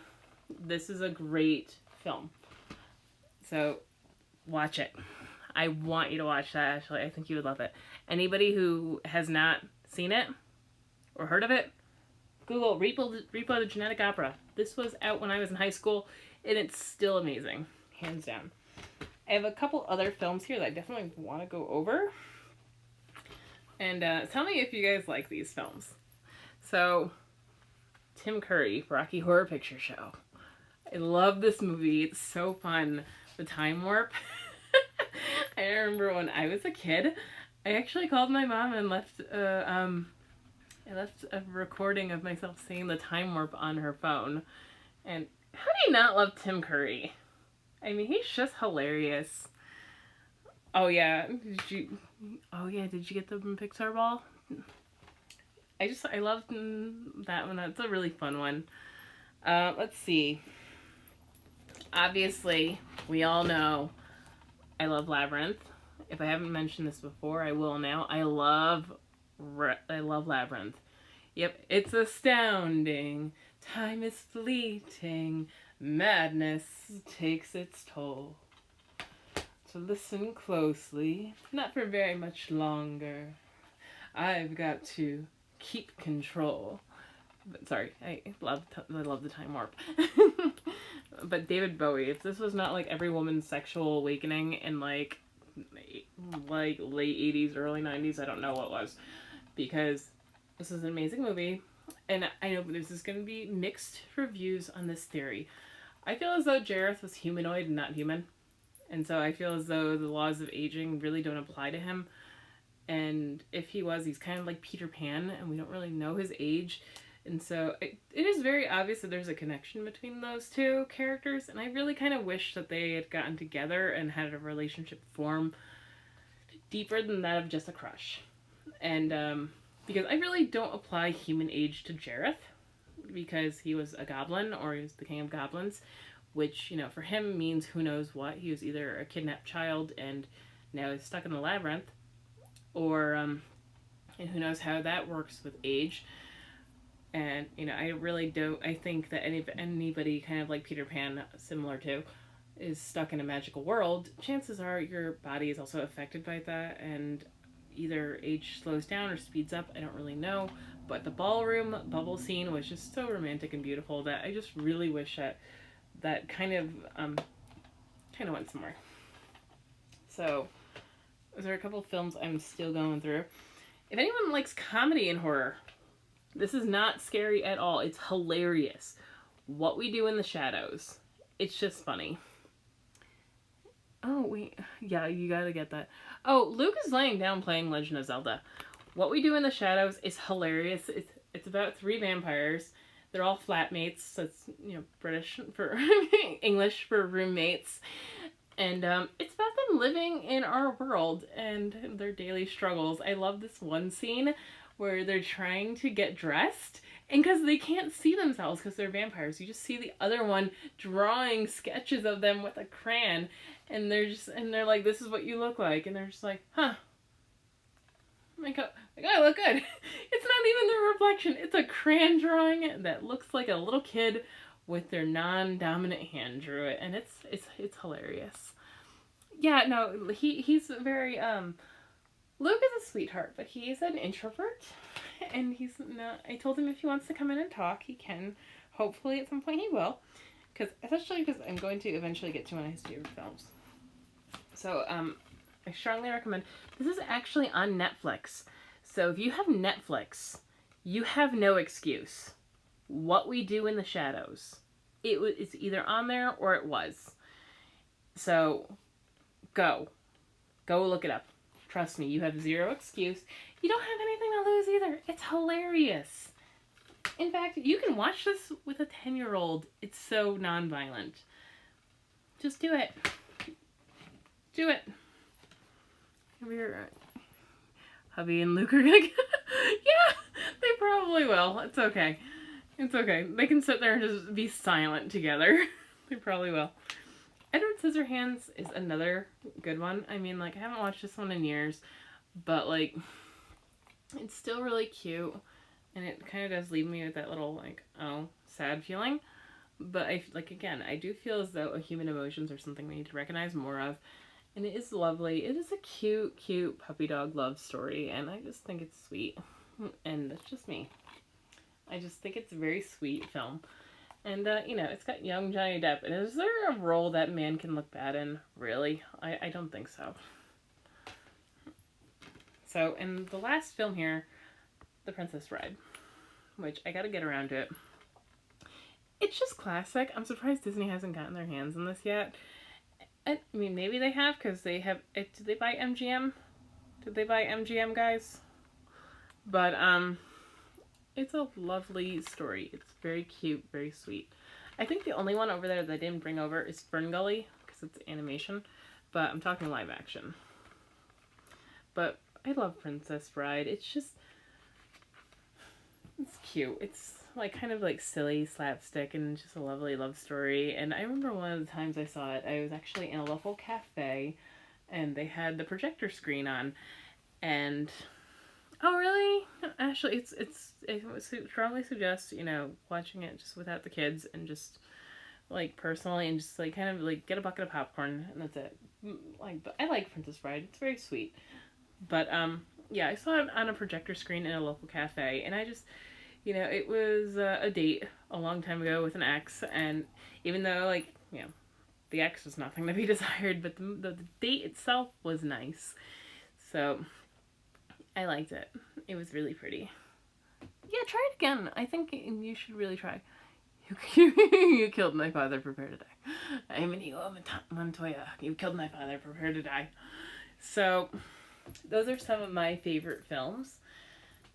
this is a great film. So, watch it. I want you to watch that, actually. I think you would love it. Anybody who has not seen it or heard of it, Google Repo the Genetic Opera. This was out when I was in high school, and it's still amazing. Hands down. I have a couple other films here that I definitely want to go over. And tell me if you guys like these films. So, Tim Curry, Rocky Horror Picture Show. I love this movie. It's so fun. The Time Warp. I remember when I was a kid, I actually called my mom and left a recording of myself saying The Time Warp on her phone. And how do you not love Tim Curry? I mean, he's just hilarious. Oh yeah, did you get the Pixar ball? I love that one. That's a really fun one. Let's see. Obviously, we all know I love Labyrinth. If I haven't mentioned this before, I will now. I love Labyrinth. Yep, it's astounding. Time is fleeting. Madness takes its toll. So listen closely. Not for very much longer. I've got to keep control. But sorry, I love the Time Warp. But David Bowie, if this was not like every woman's sexual awakening in like late 80s, early 90s, I don't know what was. Because this is an amazing movie. And I know this is going to be mixed reviews on this theory. I feel as though Jareth was humanoid and not human. And so I feel as though the laws of aging really don't apply to him. And if he was, he's kind of like Peter Pan, and we don't really know his age. And so it is very obvious that there's a connection between those two characters. And I really kind of wish that they had gotten together and had a relationship form deeper than that of just a crush. And because I really don't apply human age to Jareth, because he was a goblin, or he was the king of goblins, which, you know, for him means who knows what. He was either a kidnapped child and now he's stuck in the labyrinth, or and who knows how that works with age. And, you know, I think that anybody kind of like Peter Pan, similar to, is stuck in a magical world. Chances are your body is also affected by that, and either age slows down or speeds up. I don't really know. But the ballroom bubble scene was just so romantic and beautiful that I just really wish that kind of went somewhere. So, there are a couple of films I'm still going through. If anyone likes comedy and horror, this is not scary at all. It's hilarious. What We Do in the Shadows. It's just funny. Oh, wait. Yeah, you gotta get that. Oh, Luke is laying down playing Legend of Zelda. What We Do in the Shadows is hilarious. It's about 3 vampires. They're all flatmates, so it's, you know, British for English for roommates. And it's about them living in our world and their daily struggles. I love this one scene where they're trying to get dressed, and because they can't see themselves because they're vampires, you just see the other one drawing sketches of them with a crayon, and they're like, this is what you look like, and they're just like, huh. I look good. It's not even their reflection. It's a crayon drawing that looks like a little kid with their non-dominant hand drew it, and it's hilarious. Yeah, no, he's very Luke is a sweetheart, but he's an introvert, and he's not. I told him if he wants to come in and talk, he can. Hopefully, at some point, he will, especially because I'm going to eventually get to one of his favorite films. So, I strongly recommend. This is actually on Netflix. So if you have Netflix, you have no excuse. What We Do in the Shadows. It's either on there or it was. So go look it up. Trust me, you have zero excuse. You don't have anything to lose either. It's hilarious. In fact, you can watch this with a 10-year-old. It's so non-violent. Just do it. Do it. Hubby and Luke are gonna get... Yeah, they probably will. It's okay. It's okay. They can sit there and just be silent together. They probably will. Edward Scissorhands is another good one. I mean, like, I haven't watched this one in years, but, like, it's still really cute, and it kind of does leave me with that little, like, oh, sad feeling. But, again, I do feel as though human emotions are something we need to recognize more of, and it is lovely. It is a cute, cute puppy dog love story, and I just think it's sweet, and that's just me. I just think it's a very sweet film. And, it's got young Johnny Depp. And is there a role that man can look bad in? Really? I don't think so. So, in the last film here, The Princess Bride, which I gotta get around to it. It's just classic. I'm surprised Disney hasn't gotten their hands on this yet. I mean, maybe they have, because they have... Did they buy MGM? Did they buy MGM, guys? But, it's a lovely story. It's very cute, very sweet. I think the only one over there that I didn't bring over is FernGully, because it's animation, but I'm talking live action. But I love Princess Bride. It's just, it's cute. It's like kind of like silly slapstick and just a lovely love story. And I remember one of the times I saw it, I was actually in a local cafe, and they had the projector screen on, and... Oh, really? Actually, I would strongly suggest, watching it just without the kids and just, like, personally and just, like, kind of, like, get a bucket of popcorn and that's it. Like, but I like Princess Bride. It's very sweet. But, yeah, I saw it on a projector screen in a local cafe, and I just, it was a date a long time ago with an ex, and even though, like, the ex was nothing to be desired, but the date itself was nice. So... I liked it. It was really pretty. Yeah, try it again. I think you should really try. You killed my father, prepare to die. I'm Inigo Montoya. You killed my father, prepare to die. So, those are some of my favorite films.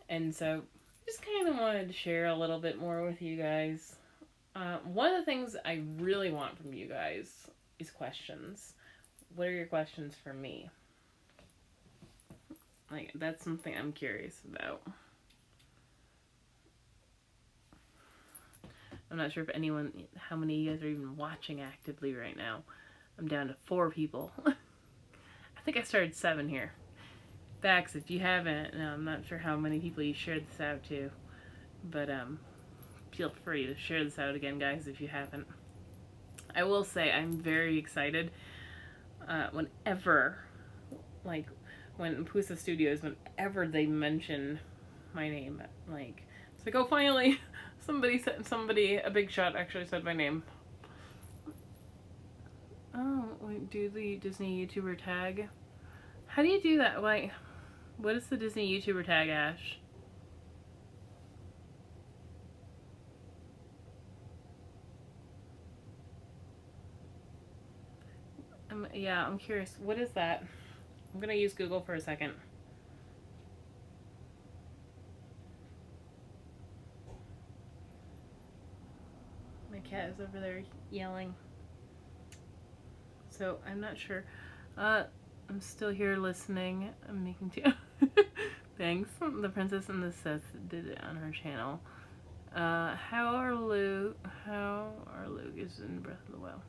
And so, just kind of wanted to share a little bit more with you guys. One of the things I really want from you guys is questions. What are your questions for me? Like, that's something I'm curious about. I'm not sure if how many of you guys are even watching actively right now. I'm down to 4 people. I think I started 7 here. Bax, if you haven't, I'm not sure how many people you shared this out to, but feel free to share this out again, guys, if you haven't. I will say I'm very excited whenever, like, when Pusa Studios, whenever they mention my name, like, it's like, oh, finally, somebody, a big shot actually said my name. Oh, wait, do the Disney YouTuber tag? How do you do that? Like, what is the Disney YouTuber tag, Ash? Yeah, I'm curious. What is that? I'm gonna use Google for a second. My cat is over there yelling. So, I'm not sure. I'm still here listening. I'm making tea. Thanks. The Princess and the Sith did it on her channel. How are Luke is in Breath of the Wild?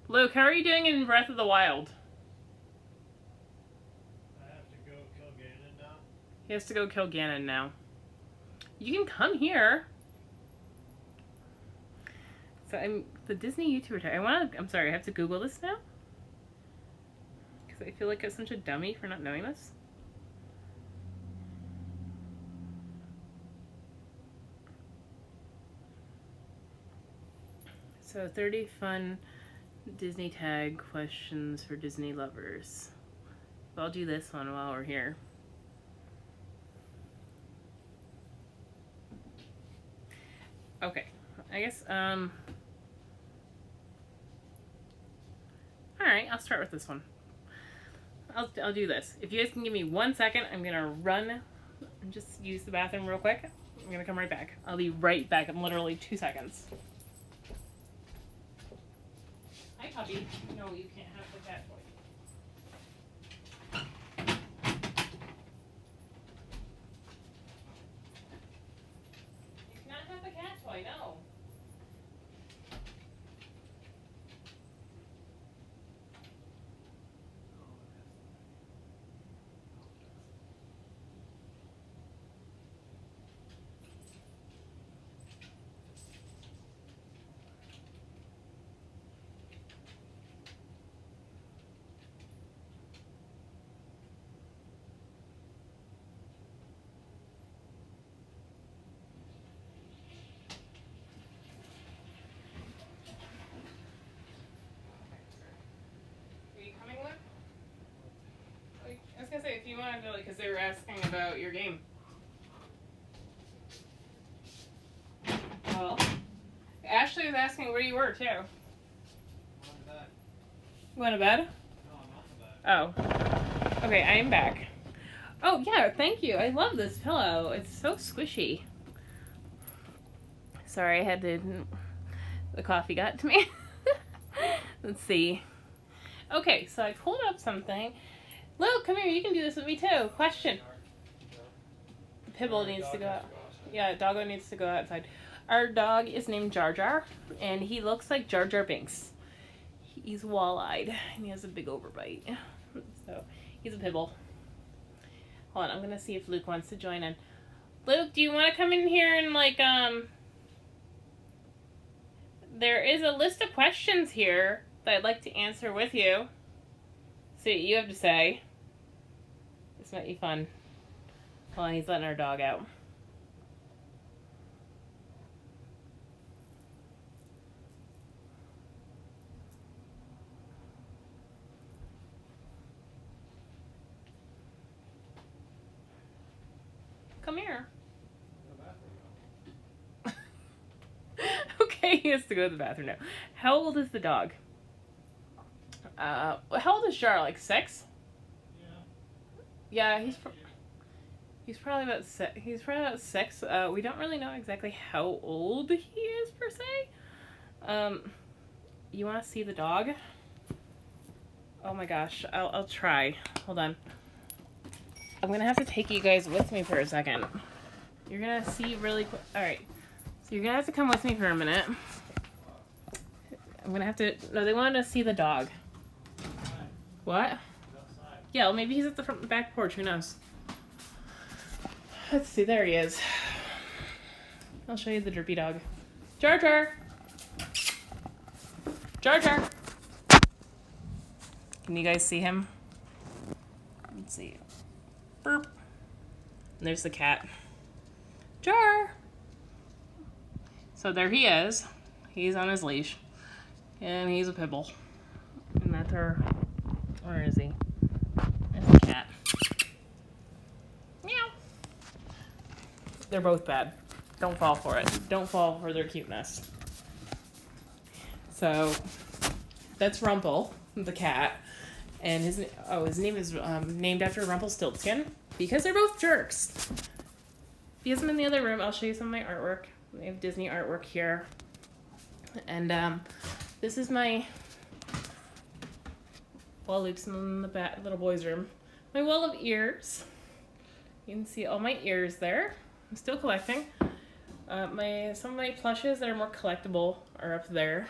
Luke, how are you doing in Breath of the Wild? He has to go kill Ganon now. You can come here. So I'm the Disney YouTuber tag. I'm sorry, I have to Google this now? Because I feel like I'm such a dummy for not knowing this. So 30 fun Disney tag questions for Disney lovers. I'll do this one while we're here. Okay, guess, alright, I'll start with this one. I'll do this. If you guys can give me 1 second, I'm gonna run and just use the bathroom real quick. I'm gonna come right back. I'll be right back. I'm literally 2 seconds. Hi, puppy. No, you can't have the cat toy. You cannot have the cat toy, no. I was gonna say, if you wanted to, because they were asking about your game. Well, Ashley was asking where you were, too. I'm to bed. You went to bed? No, I'm not to bed. Oh. Okay, I am back. Oh, yeah, thank you. I love this pillow. It's so squishy. Sorry, I had to... The coffee got to me. Let's see. Okay, so I pulled up something. Luke, come here. You can do this with me, too. Question. Pibble needs to go out. Yeah, Doggo needs to go outside. Our dog is named Jar Jar, and he looks like Jar Jar Binks. He's wall-eyed, and he has a big overbite. So, he's a Pibble. Hold on, I'm gonna see if Luke wants to join in. Luke, do you want to come in here and, like, There is a list of questions here that I'd like to answer with you. See what you have to say. This might be fun. Hold on, he's letting our dog out. Come here. Okay, he has to go to the bathroom now. How old is the dog? How old is Jar? Like 6? Yeah, he's probably about 6. He's probably about 6. We don't really know exactly how old he is per se. You want to see the dog? Oh my gosh, I'll try. Hold on. I'm gonna have to take you guys with me for a second. You're gonna see really quick. All right, so you're gonna have to come with me for a minute. I'm gonna have to. No, they wanted to see the dog. What? Yeah, well, maybe he's at the front back porch. Who knows? Let's see. There he is. I'll show you the drippy dog. Jar Jar. Jar Jar. Can you guys see him? Let's see. Burp. And there's the cat. Jar. So there he is. He's on his leash. And he's a Pibble. And that's our... Where is he? There's the cat. Meow. They're both bad. Don't fall for it. Don't fall for their cuteness. So, that's Rumple, the cat. And his name is named after Rumpelstiltskin. Because they're both jerks. If you guys are in the other room, I'll show you some of my artwork. We have Disney artwork here. And this is my wall loops in the little boy's room. My wall of ears. You can see all my ears there. I'm still collecting. Some of my plushes that are more collectible are up there.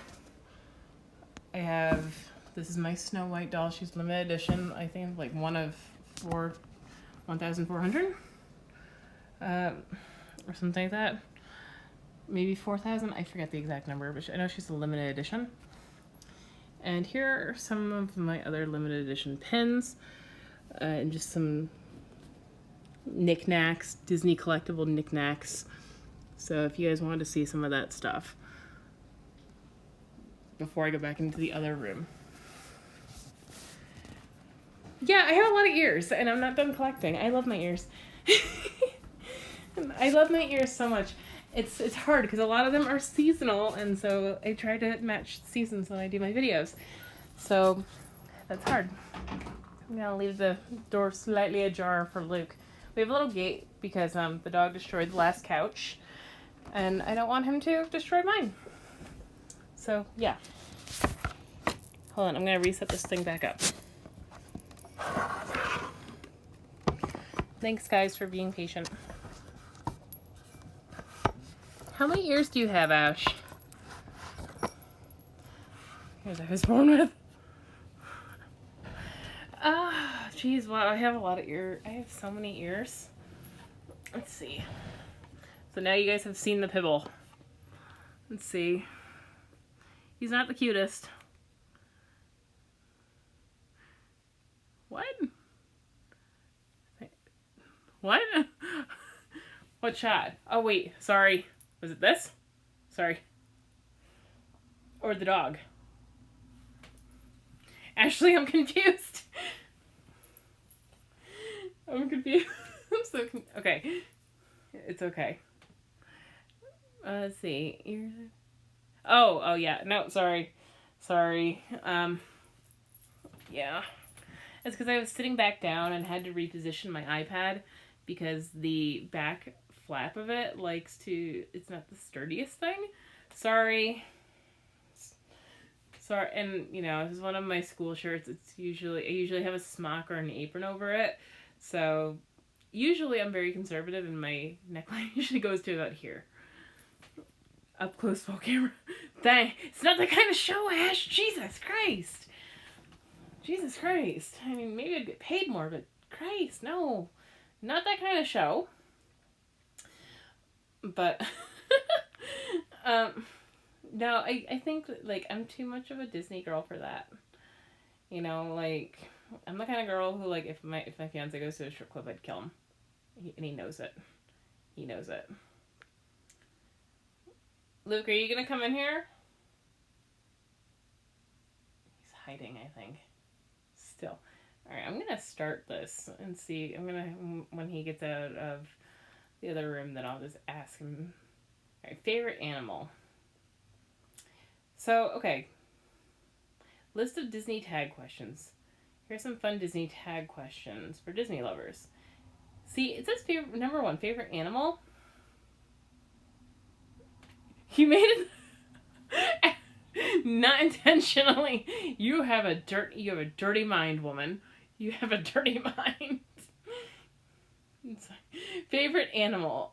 I have, this is my Snow White doll. She's limited edition. I think like one of 1,400. Or something like that. Maybe 4,000. I forget the exact number, but I know she's a limited edition. And here are some of my other limited edition pins. And just some knickknacks, Disney collectible knickknacks. So if you guys wanted to see some of that stuff before I go back into the other room. Yeah, I have a lot of ears, and I'm not done collecting. I love my ears. I love my ears so much. it's hard because a lot of them are seasonal, and so I try to match seasons when I do my videos. So that's hard. I'm gonna leave the door slightly ajar for Luke. We have a little gate because the dog destroyed the last couch, and I don't want him to destroy mine. So yeah. Hold on, I'm gonna reset this thing back up. Thanks, guys, for being patient. How many ears do you have, Ash? Here's what I was born with. Ah, geez, wow, I have a lot of I have so many ears. Let's see. So now you guys have seen the Pibble. Let's see. He's not the cutest. What? What? What shot? Oh, wait. Sorry. Was it this? Sorry. Or the dog? Ashley, I'm confused. I'm confused. I'm so okay. It's okay. Let's see. Ears. Oh, yeah. No, sorry. Yeah. It's because I was sitting back down and had to reposition my iPad because the back flap of it it's not the sturdiest thing. Sorry, and this is one of my school shirts. I usually have a smock or an apron over it. So usually I'm very conservative and my neckline usually goes to about here. Up close full camera. Dang, it's not that kind of show, Ash. Jesus Christ. I mean, maybe I'd get paid more, but Christ, no. Not that kind of show. But, no, I think, I'm too much of a Disney girl for that. I'm the kind of girl who, if my fiance goes to a strip club, I'd kill him. And he knows it. Luke, are you gonna come in here? He's hiding, I think. Still. Alright, I'm gonna start this and see. When he gets out of the other room, then I'll just ask him. Alright, favorite animal. So, okay. List of Disney tag questions. Here's some fun Disney tag questions for Disney lovers. See, it says number 1, favorite animal. You made it not intentionally. You have a dirty mind, woman. You have a dirty mind. Favorite animal.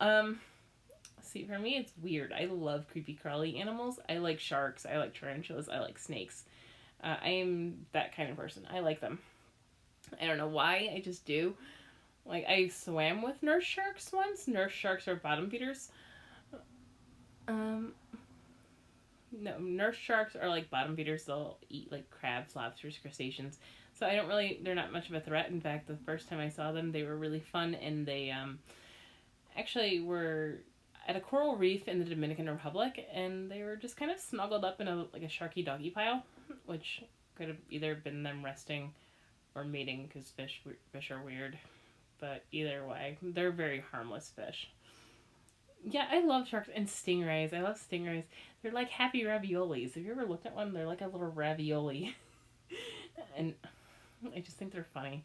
See, for me it's weird. I love creepy crawly animals. I like sharks. I like tarantulas. I like snakes. I am that kind of person. I like them. I don't know why. I just do. I swam with nurse sharks once. Nurse sharks are bottom feeders. No, nurse sharks are bottom feeders. They'll eat crabs, lobsters, crustaceans. So they're not much of a threat. In fact, the first time I saw them, they were really fun, and they actually were at a coral reef in the Dominican Republic, and they were just kind of snuggled up in a sharky doggy pile, which could have either been them resting or mating because fish are weird. But either way, they're very harmless fish. Yeah, I love sharks and stingrays. I love stingrays. They're like happy raviolis. Have you ever looked at one? They're like a little ravioli. And I just think they're funny.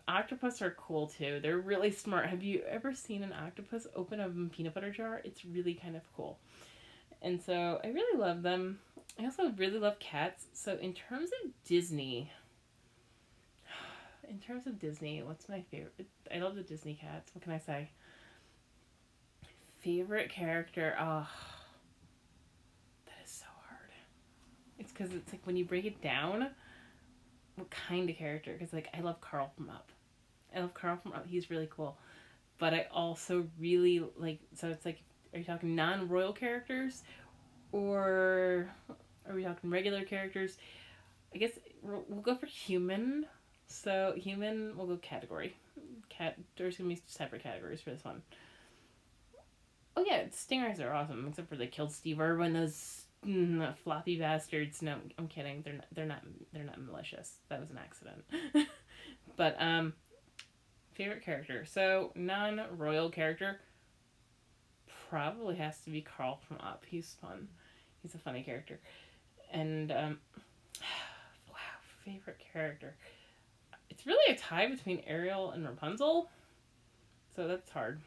Octopus are cool too. They're really smart. Have you ever seen an octopus open a peanut butter jar? It's really kind of cool. And so I really love them. I also really love cats. So in terms of Disney, what's my favorite? I love the Disney cats. What can I say? Favorite character? Oh, that is so hard. It's because it's when you break it down, what kind of character? Because I love Carl from Up. He's really cool. But I also really so it's are you talking non-royal characters? Or are we talking regular characters? I guess we'll go for human. So human, we'll go category. There's going to be separate categories for this one. Oh yeah, stingrays are awesome, except for they killed Steve Irwin. Those floppy bastards. No, I'm kidding. They're not malicious. That was an accident. But favorite character. So non-royal character. probably has to be Carl from Up. He's fun. He's a funny character. And wow, favorite character. It's really a tie between Ariel and Rapunzel. So that's hard.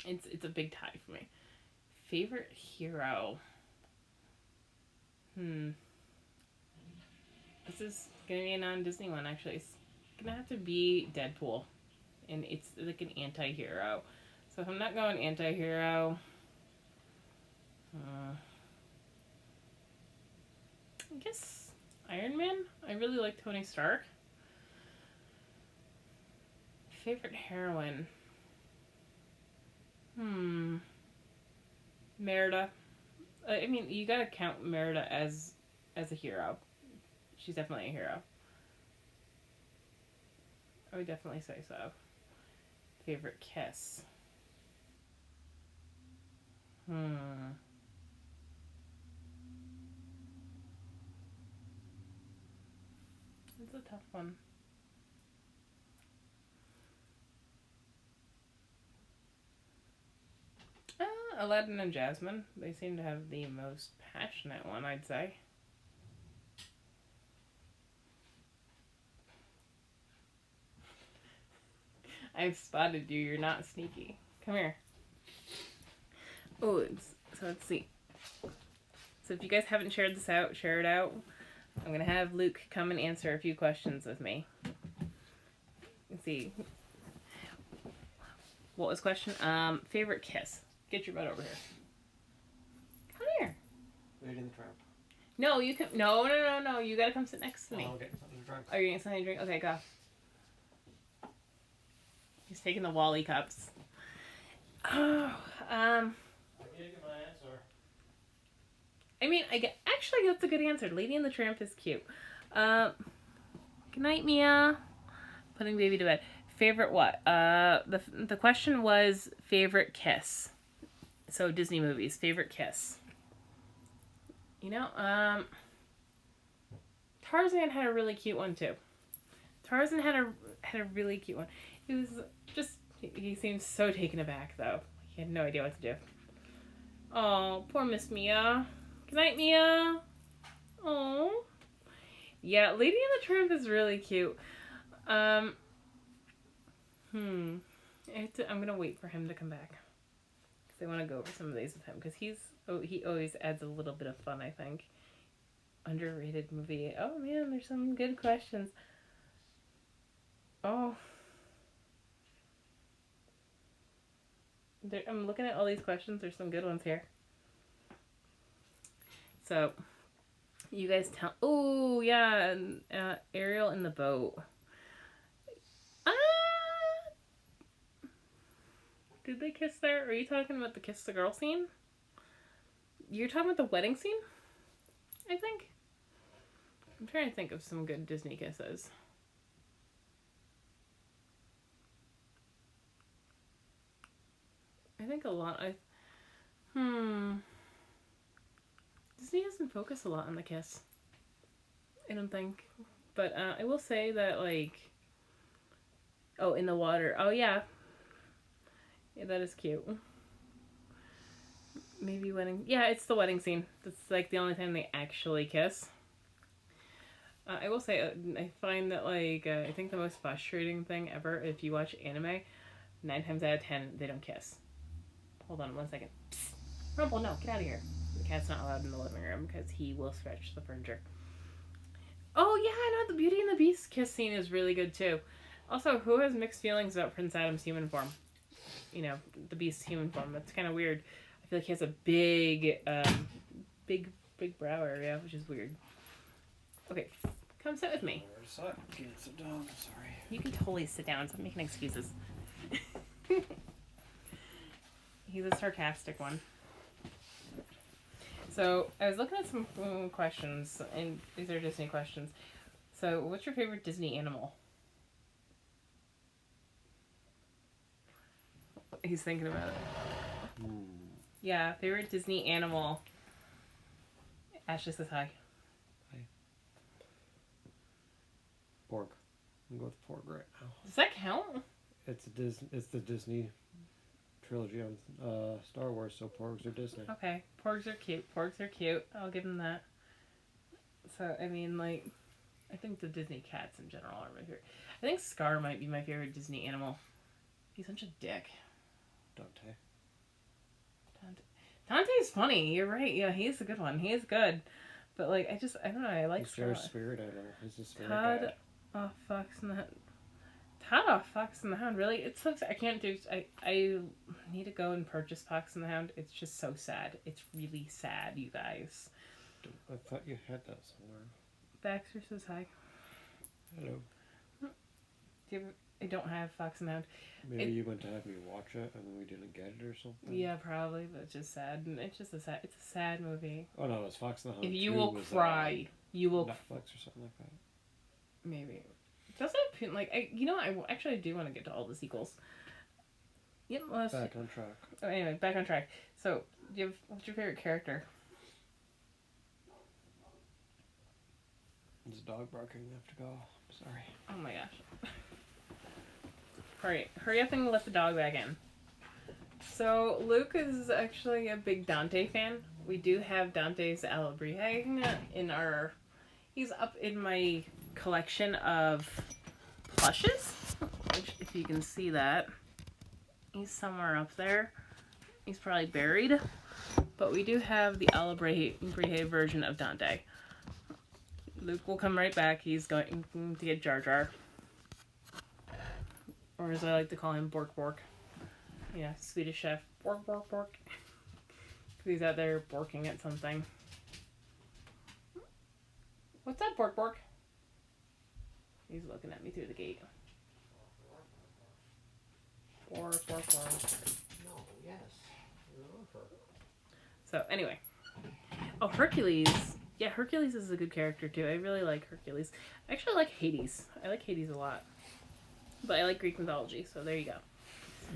It's a big tie for me. Favorite hero. This is gonna be a non-Disney one actually. It's gonna have to be Deadpool. And it's like an anti-hero. So if I'm not going anti-hero, I guess Iron Man. I really like Tony Stark. Favorite heroine. Merida. I mean, you gotta count Merida as a hero. She's definitely a hero. I would definitely say so. Favorite kiss. It's a tough one. Aladdin and Jasmine. They seem to have the most passionate one, I'd say. I've spotted you. You're not sneaky. Come here. Oh, so let's see. So if you guys haven't shared this out, share it out. I'm going to have Luke come and answer a few questions with me. Let's see. What was question? Favorite kiss. Get your butt over here. Come here. Lady in the Tramp. No, you can. No. You gotta come sit next to me. I'll get something to drink. Are you getting something to drink? Okay, go. He's taking the Wally cups. Oh, I gave you my answer. I mean, actually that's a good answer. Lady and the Tramp is cute. Good night, Mia. Putting baby to bed. Favorite what? The question was favorite kiss. So Disney movies, favorite kiss. You know, Tarzan had a really cute one too. Tarzan had a really cute one. It was just he seemed so taken aback though. He had no idea what to do. Oh, poor Miss Mia. Good night, Mia. Oh. Yeah, Lady and the Tramp is really cute. I'm gonna wait for him to come back. Because I want to go over some of these with him. Because he always adds a little bit of fun, I think. Underrated movie. Oh man, there's some good questions. Oh. I'm looking at all these questions. There's some good ones here. So, you guys tell... Oh, yeah. Ariel in the boat. Did they kiss there? Are you talking about the kiss the girl scene? You're talking about the wedding scene? I think. I'm trying to think of some good Disney kisses. I think a lot. Disney doesn't focus a lot on the kiss. I don't think. But I will say that, like... Oh, in the water. Oh, yeah. Yeah, that is cute. Maybe wedding... Yeah, it's the wedding scene. That's, like, the only time they actually kiss. I will say, I find that, like, I think the most frustrating thing ever, if you watch anime, 9 times out of 10, they don't kiss. Hold on 1 second. Psst. Rumple, no, get out of here. The cat's not allowed in the living room because he will scratch the furniture. Oh, yeah, I know. The Beauty and the Beast kiss scene is really good, too. Also, who has mixed feelings about Prince Adam's human form? You know, the Beast's human form. That's kind of weird. I feel like he has a big brow area, which is weird. Okay, come sit with me. I can't sit down. Sorry. You can totally sit down. Stop making excuses. He's a sarcastic one. So, I was looking at some questions, and these are Disney questions. So, what's your favorite Disney animal? He's thinking about it. Yeah, favorite Disney animal. Ashley says hi. Hi. Porg. I'm going to go with porg right now. Does that count? It's the Disney trilogy on Star Wars, so Porgs are Disney. Okay, porgs are cute. Porgs are cute. I'll give them that. So, I mean, like, I think the Disney cats in general are my favorite. I think Scar might be my favorite Disney animal. He's such a dick. Dante. Dante's funny. You're right. Yeah, he's a good one. He is good. But, like, I don't know. I like He's Scar. their spirit animal. He's a spirit Todd guide. off Fox and the Hound. Todd off Fox and the Hound. Really? It sucks. I can't do. I need to go and purchase Fox and the Hound. It's just so sad. It's really sad, you guys. I thought you had that somewhere. Baxter says hi. Hello. I don't have Fox and the Hound. Maybe you went to have me watch it and then we didn't get it or something. Yeah, probably, but it's just sad. And it's just a sad movie. Oh no, it's Fox and the Hound. If you 2 will was, cry, you will. Netflix or something like that. Maybe. Doesn't it, like, I actually do want to get to all the sequels. Yep. Well, Back on track. oh, anyway, back on track. So, what's your favorite character? There's a dog barking. I have to go. I'm sorry. Oh my gosh. Alright, hurry up and let the dog back in. So, Luke is actually a big Dante fan. We do have Dante's Alebrije in our... He's up in my collection of plushes. Which, if you can see that, he's somewhere up there. He's probably buried. But we do have the Alebrije version of Dante. Luke will come right back. He's going to get Jar Jar. Or as I like to call him, Bork Bork. Yeah, Swedish chef. Bork Bork Bork. He's out there borking at something. What's up, Bork Bork? He's looking at me through the gate. Bork Bork Bork. No, yes. So, anyway. Oh, Hercules. Yeah, Hercules is a good character, too. I really like Hercules. I actually like Hades. I like Hades a lot. But I like Greek mythology, so there you go.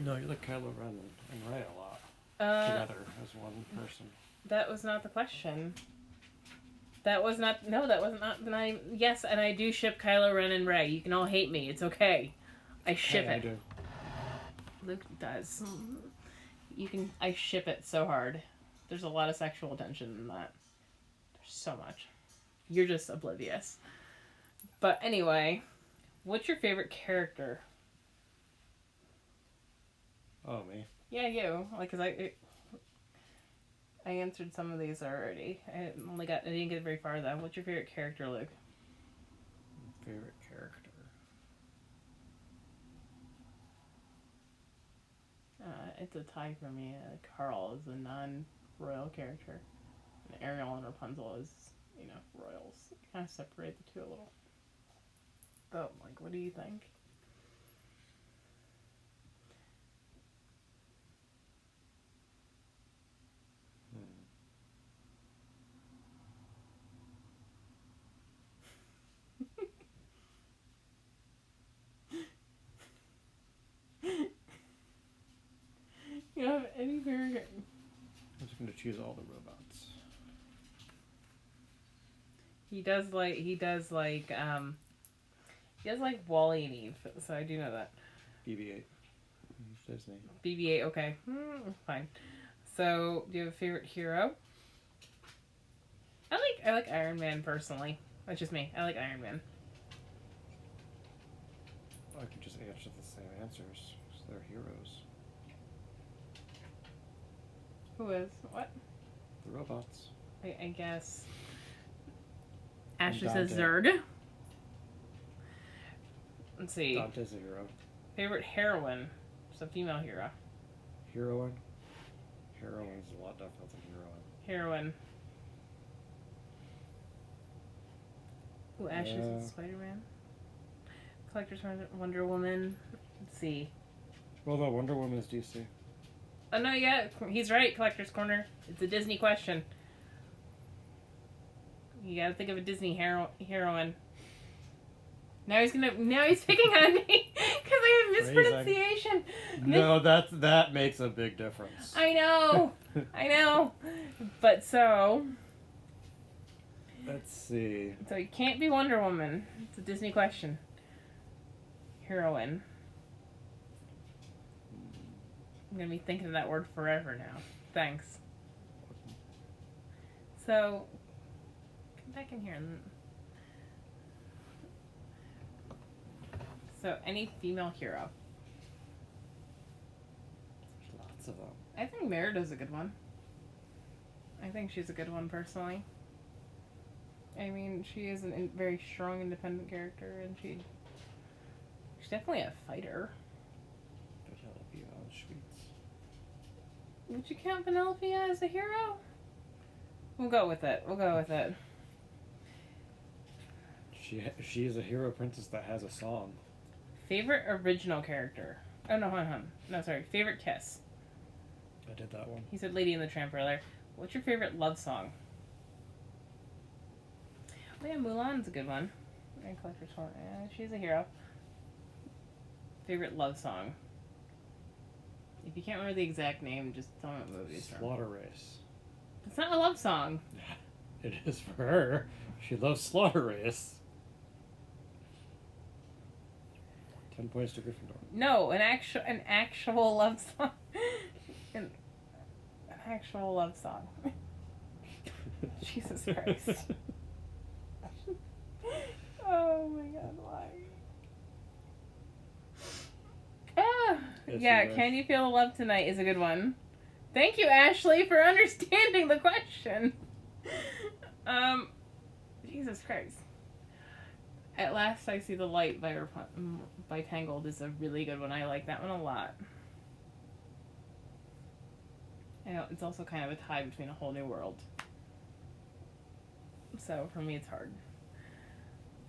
No, you like Kylo Ren and Rey a lot. Together as one person. That was not the question. That was not... No, that was not... Yes, and I do ship Kylo Ren and Rey. You can all hate me. It's okay. I ship it. I do. Luke does. I ship it so hard. There's a lot of sexual tension in that. There's so much. You're just oblivious. But anyway, what's your favorite character? Oh, me. Yeah, you. Like, cause I answered some of these already. I didn't get very far though. What's your favorite character, Luke? Favorite character. It's a tie for me. Carl is a non-royal character. And Ariel and Rapunzel is, royals. Kind of separate the two a little. But, what do you think? You don't have any favorite... I'm just going to choose all the robots. He does like Wall-E and Eve, so I do know that. BB-8. Disney. BB-8, okay. Fine. So, do you have a favorite hero? I like Iron Man personally. That's just me. I like Iron Man. I could just answer the same answers, because they're heroes. Who is? What? The robots. I guess. Ashley Dante. says Zurg. Let's see. Dante's a hero. Favorite heroine. It's a female hero. Heroine? Heroine's a lot different than heroine. Heroine. Ooh, Ashley Yeah. says Spider-Man. Collector's Wonder Woman. Let's see. Well, no, Wonder Woman is DC. Oh no, yeah, he's right. Collector's Corner. It's a Disney question. You gotta think of a Disney heroine. Now he's picking on me because I have mispronunciation. No, that makes a big difference. I know. But so. Let's see. So you can't be Wonder Woman. It's a Disney question. Heroine. I'm gonna be thinking of that word forever now. Thanks. So, come back in here and... So, any female hero? There's lots of them. I think Merida's a good one. I think she's a good one, personally. I mean, she is a very strong, independent character, and she's definitely a fighter. Penelope Auschwitz. Would you count Penelope as a hero? We'll go with it. She is a hero princess that has a song. Favorite original character? Oh, no, hold on. No, sorry. Favorite kiss? I did that one. He said Lady and the Tramp earlier. What's your favorite love song? Oh, yeah, Mulan's a good one. And Collector's Horn. Yeah, she's a hero. Favorite love song? If you can't remember the exact name, just tell me what movie it's from. Slaughter Race. It's not a love song. It is for her. She loves Slaughter Race. 10 points to Gryffindor. No, an actual love song. an actual love song. Jesus Christ. Oh my God, why? Yeah, Can You Feel the Love Tonight is a good one. Thank you, Ashley, for understanding the question. Jesus Christ. At Last I See the Light by Tangled is a really good one. I like that one a lot. I know, it's also kind of a tie between A Whole New World. So, for me, it's hard.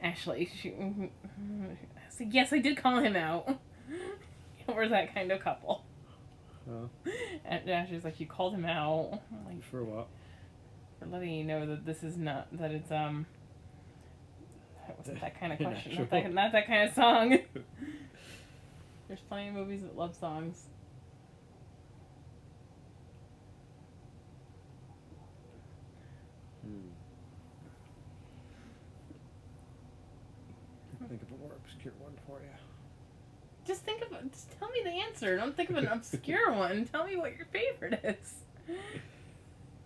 Ashley, so yes, I did call him out. We're that kind of couple. Huh? And Ashley's like, you called him out. I'm like, for what? For letting you know that this is not, that it's, that wasn't that kind of question. Not that kind of song. There's plenty of movies that love songs. Think of a more obscure one for you. Just tell me the answer. Don't think of an obscure one. Tell me what your favorite is.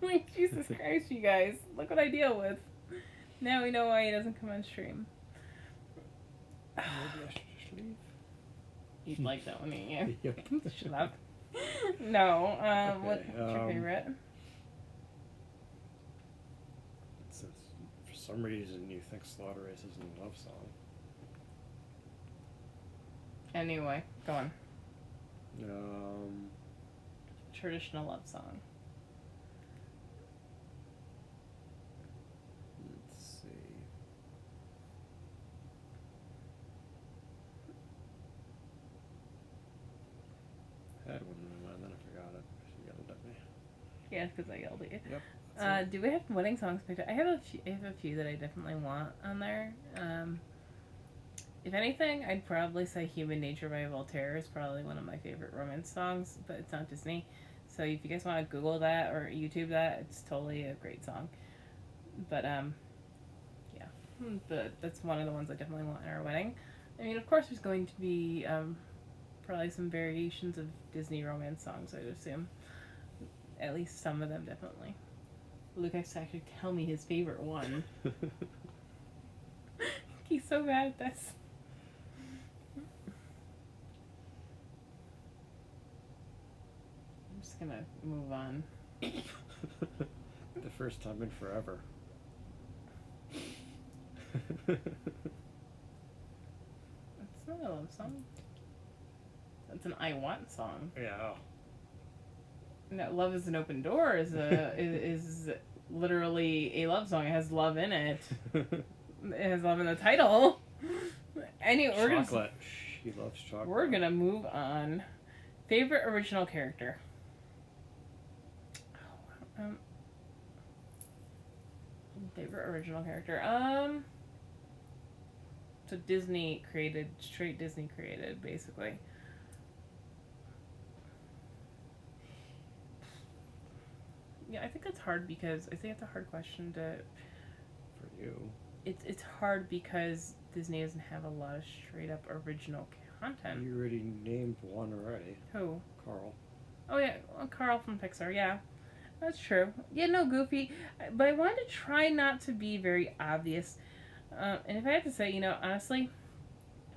Like, Jesus Christ, you guys. Look what I deal with. Now we know why he doesn't come on stream. Maybe I should just leave. You'd like that one, wouldn't you? Yep. Shut up. No. Okay, what's your favorite? Since for some reason you think Slaughter Race isn't a love song. Anyway, go on. Traditional love song. Let's see. I had one in my mind, then I forgot it. She yelled at me. Yeah, because I yelled at you. Yep. Do we have wedding songs picked up? I have a few that I definitely want on there. If anything, I'd probably say Human Nature by Voltaire is probably one of my favorite romance songs, but it's not Disney. So if you guys want to Google that or YouTube that, it's totally a great song. But, yeah. But that's one of the ones I definitely want in our wedding. I mean, of course there's going to be, probably some variations of Disney romance songs, I'd assume. At least some of them, definitely. Luke has to actually tell me his favorite one. He's so bad at this. I'm just gonna move on. The first time in forever. That's not a love song. That's an I Want song. Yeah. No, Love is an Open Door is is literally a love song. It has love in it. It has love in the title. Anyway, Chocolate. She loves chocolate. We're gonna move on. Favorite original character. Favorite original character. So Disney created, straight Disney created, basically. Yeah, I think that's hard because I think it's a hard question to. For you. It's hard because Disney doesn't have a lot of straight up original content. You already named one already. Who? Carl. Oh yeah, well, Carl from Pixar. Yeah, that's true. Yeah, no, Goofy. But I wanted to try not to be very obvious. And if I had to say, honestly,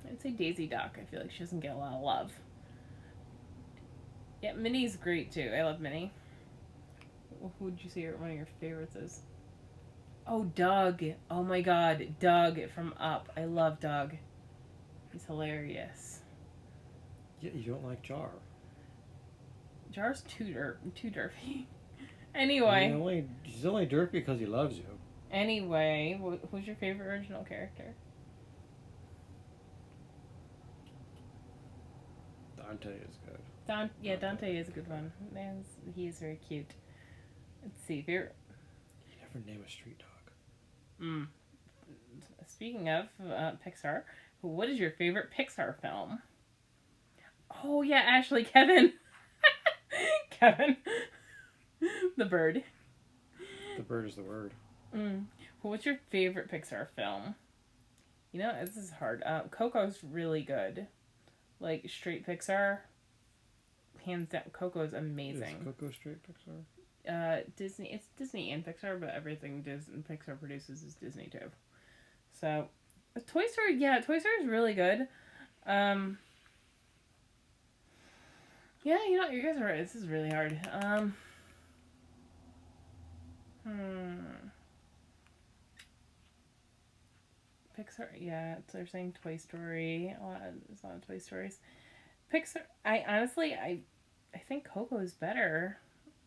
I'd say Daisy Duck. I feel like she doesn't get a lot of love. Yeah, Minnie's great too. I love Minnie. Who would you say one of your favorites is? Oh, Doug. Oh my God, Doug from Up. I love Doug. He's hilarious. Yeah, you don't like Jar. Jar's too derpy. I mean, Anyway, he's only dirt because he loves you. who's your favorite original character? Dante is good. Dante is a good one. Man, he is very cute. Let's see, favorite. You never name a street dog. Mm. Speaking of Pixar, what is your favorite Pixar film? Oh yeah, Ashley, Kevin. Kevin. The bird. The bird is the word. What's your favorite Pixar film? This is hard. Coco's really good. Like straight Pixar, hands down. Coco's amazing. Is Coco straight Pixar? Disney. It's Disney and Pixar, but everything Disney Pixar produces is Disney too. So, Toy Story. Yeah, Toy Story is really good. Yeah, you guys are right. This is really hard. Pixar. Yeah, so they're saying Toy Story. There's a lot of Toy Stories. Pixar. I think Coco is better.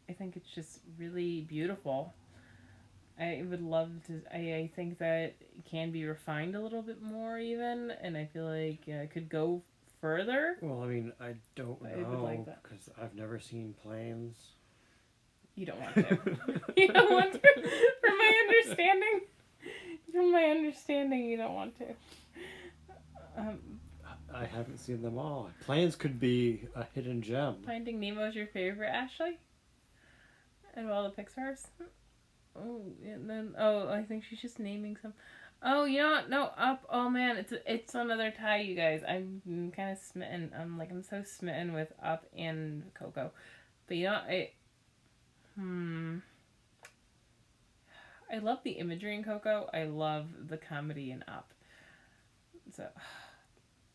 I think it's just really beautiful. I would love to. I think that it can be refined a little bit more, even, and I feel like it could go further. Well, I mean, I don't I would know like that. because I've never seen planes. You don't want to. You don't want to. From my understanding, you don't want to. I haven't seen them all. Planes could be a hidden gem. Finding Nemo is your favorite, Ashley? And all the Pixar's? Oh, and then I think she's just naming some. Oh, you know what? No, Up. Oh man, it's another tie, you guys. I'm kind of smitten. I'm so smitten with Up and Coco. But I love the imagery in Coco. I love the comedy in Up. So,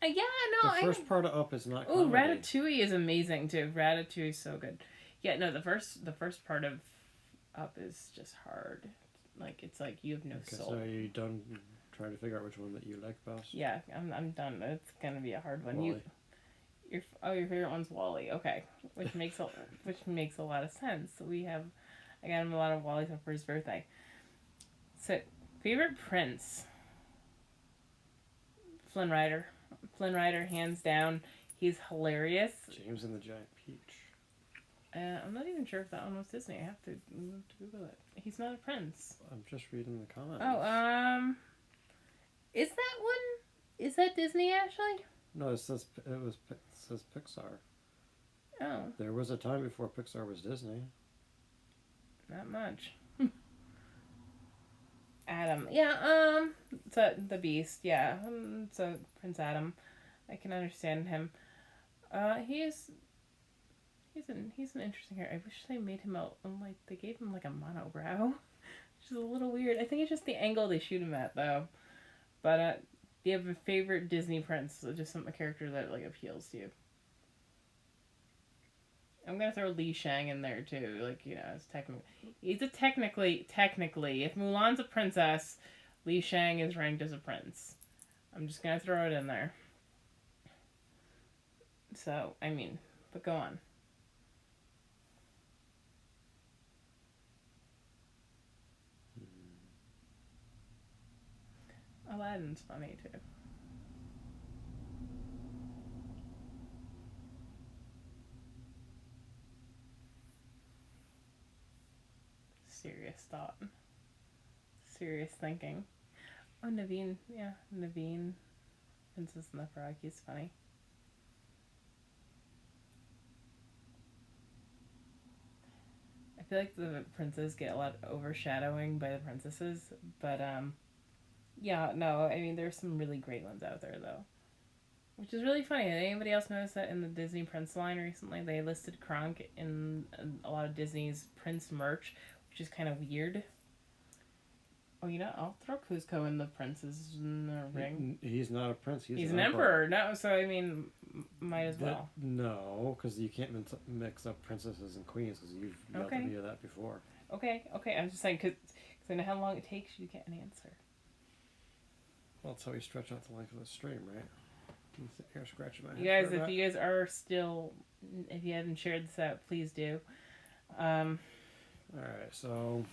yeah, no. The first part of Up is not. Oh, Ratatouille is amazing too. Ratatouille is so good. Yeah, no, the first part of Up is just hard. Like it's like you have no soul. So are you done trying to figure out which one that you like best? Yeah, I'm done. It's gonna be a hard one. Wally. Your favorite one's Wally. Okay, which makes a lot of sense. I got him a lot of Wally stuff for his birthday. So, favorite Prince. Flynn Rider. Flynn Rider, hands down. He's hilarious. James and the Giant Peach. I'm not even sure if that one was Disney. I have to Google it. He's not a prince. I'm just reading the comments. Oh, is that one? Is that Disney, Ashley? No, it says Pixar. Oh. There was a time before Pixar was Disney. Not much. Adam. Yeah, so the Beast, yeah. So Prince Adam. I can understand him. He's an interesting character. I wish they made him they gave him like a monobrow. Which is a little weird. I think it's just the angle they shoot him at though. But do you have a favorite Disney prince? Just a character that like appeals to you? I'm gonna throw Li Shang in there too. Like he's technically. If Mulan's a princess, Li Shang is ranked as a prince. I'm just gonna throw it in there. So but go on. Aladdin's funny too. Serious thought. Serious thinking. Oh, Naveen. Yeah, Naveen. Princess and the Frog. He's funny. I feel like the princes get a lot of overshadowing by the princesses, but yeah, no, there's some really great ones out there though. Which is really funny. Did anybody else notice that in the Disney Prince line recently, they listed Kronk in a lot of Disney's Prince merch, which is kind of weird. Oh, you know, I'll throw Kuzco in the princes in the ring. He's not a prince. He's an emperor. No, so I mean, might as well. No, because you can't mix up princesses and queens because you've yelled at me of that before. Okay. I'm just saying because I know how long it takes you to get an answer. Well, that's how we stretch out the length of the stream, right? Hair scratching my head. You guys, if you guys are still, if you haven't shared this out, please do. Alright, so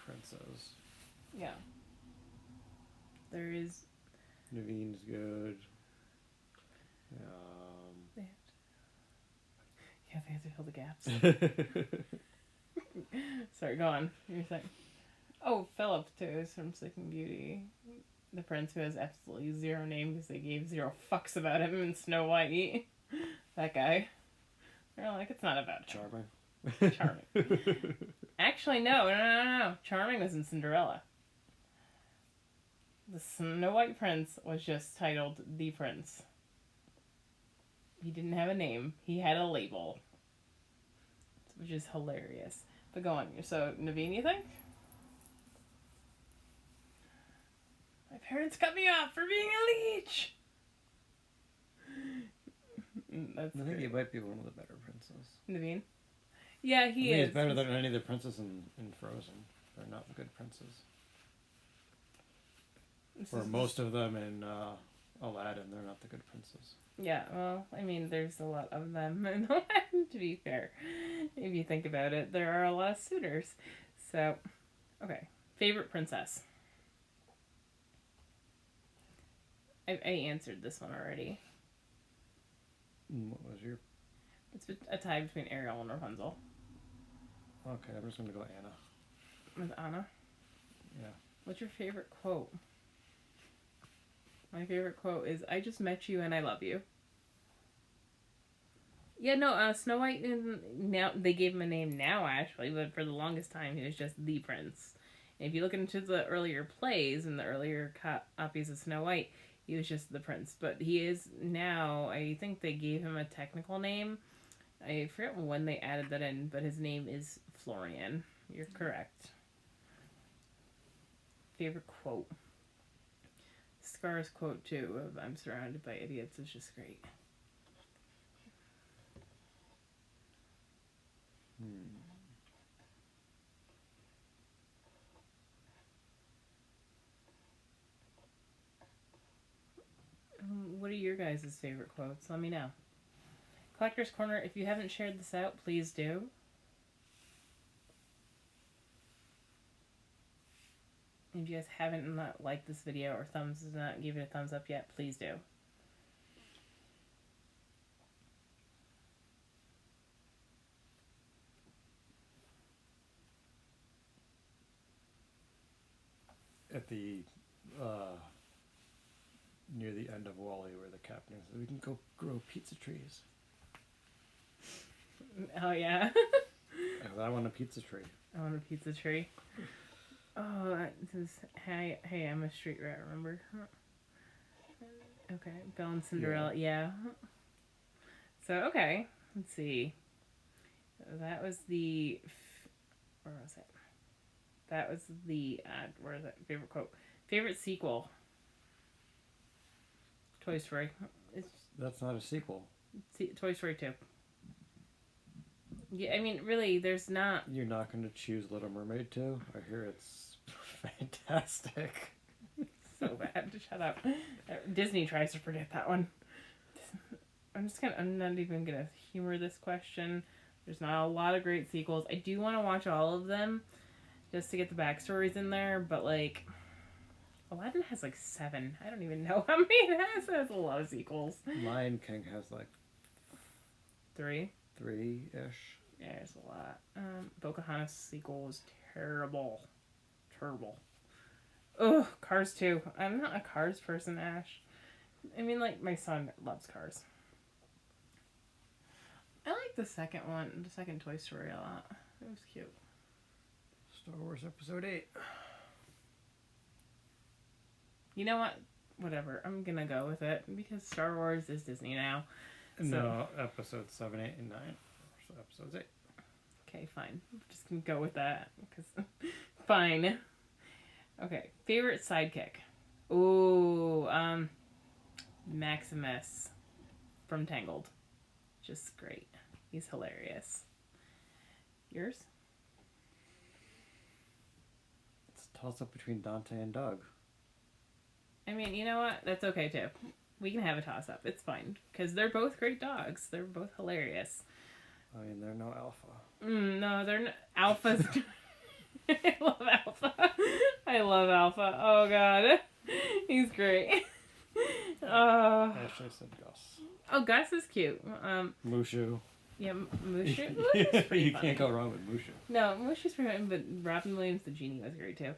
princes. Yeah. There is. Naveen's good. They have to fill the gaps. Sorry, go on. You're saying. Oh, Philip too is from Sleeping Beauty. The prince who has absolutely zero name because they gave 0 fucks about him in Snow White. That guy. They're like, it's not about him. Charming. Actually, no. Charming was in Cinderella. The Snow White prince was just titled The Prince. He didn't have a name. He had a label. Which is hilarious. But go on. So, Naveen, you think? My parents cut me off for being a leech. I think he might be one of the better princes. Naveen? Yeah, he is. He's better than any of the princes in Frozen. They're not the good princes. Or most of them in Aladdin, they're not the good princes. Yeah, well, I mean, there's a lot of them in Aladdin, to be fair. If you think about it, there are a lot of suitors. So, okay. Favorite princess? I answered this one already. What was your... It's a tie between Ariel and Rapunzel. Okay, I'm just going to go Anna. With Anna? Yeah. What's your favorite quote? My favorite quote is, I just met you and I love you. Yeah, no, Snow White, now they gave him a name now, actually, but for the longest time he was just the prince. And if you look into the earlier plays and the earlier copies of Snow White, he was just the prince. But he is now, I think they gave him a technical name. I forget when they added that in, but his name is Florian. You're correct. Favorite quote? Scar's quote, too, of I'm surrounded by idiots is just great. What are your guys' favorite quotes? Let me know. Collector's Corner, if you haven't shared this out, please do. If you guys haven't not liked this video or not give it a thumbs up yet, please do. At the near the end of WALL-E, where the captain says, "We can go grow pizza trees." Oh yeah. I want a pizza tree. I want a pizza tree. Oh, this is hey, I'm a street rat. Remember? Okay, Belle and Cinderella. Yeah. So okay, let's see. That was the. Where was it? That was the. Where is it? Favorite quote. Favorite sequel. Toy Story. That's not a sequel. Toy Story 2. Yeah, I mean, really, there's not... You're not going to choose Little Mermaid 2? I hear it's fantastic. So bad. Shut up. Disney tries to predict that one. I'm not even going to humor this question. There's not a lot of great sequels. I do want to watch all of them just to get the backstories in there, but, like... Aladdin has like 7. I don't even know how many it has. It has a lot of sequels. Lion King has like 3. 3-ish. Yeah, there's a lot. Pocahontas sequel was terrible. Terrible. Ugh, Cars 2. I'm not a Cars person, Ash. I mean, like, my son loves Cars. I like the second one, the second Toy Story a lot. It was cute. Star Wars Episode 8. You know what? whatever. I'm gonna go with it because Star Wars is Disney now. No, episodes 7, 8, and 9. So episodes 8. Okay, fine. I'm just gonna go with that because fine. Okay, favorite sidekick. Ooh, Maximus from Tangled. Just great. He's hilarious. Yours? It's a toss up between Dante and Doug. I mean, you know what? That's okay too. We can have a toss up. It's fine because they're both great dogs. They're both hilarious. I mean, they're no alpha. No, they're not. Alpha's. I love Alpha. I love Alpha. Oh god, he's great. Ashley said Gus. Oh, Gus is cute. Mushu. Yeah, Mushu. You can't go wrong with Mushu. No, Mushu's pretty fun, but Robin Williams, the genie, was great too.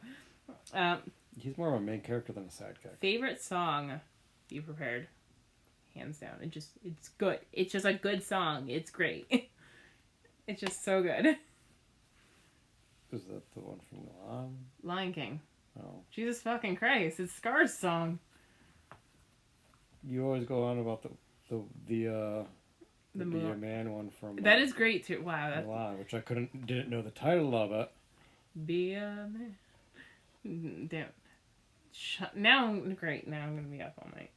He's more of a main character than a sidekick. Favorite song? Be prepared. Hands down. It's good. It's just a good song. It's great. It's just so good. Is that the one from Milan? Lion King. Oh. Jesus fucking Christ! It's Scar's song. You always go on about the Be a Man one from that is great too. Wow, that's Milan, which I didn't know the title of it. Be a Man. Damn. Now I'm great. Now I'm gonna be up all night.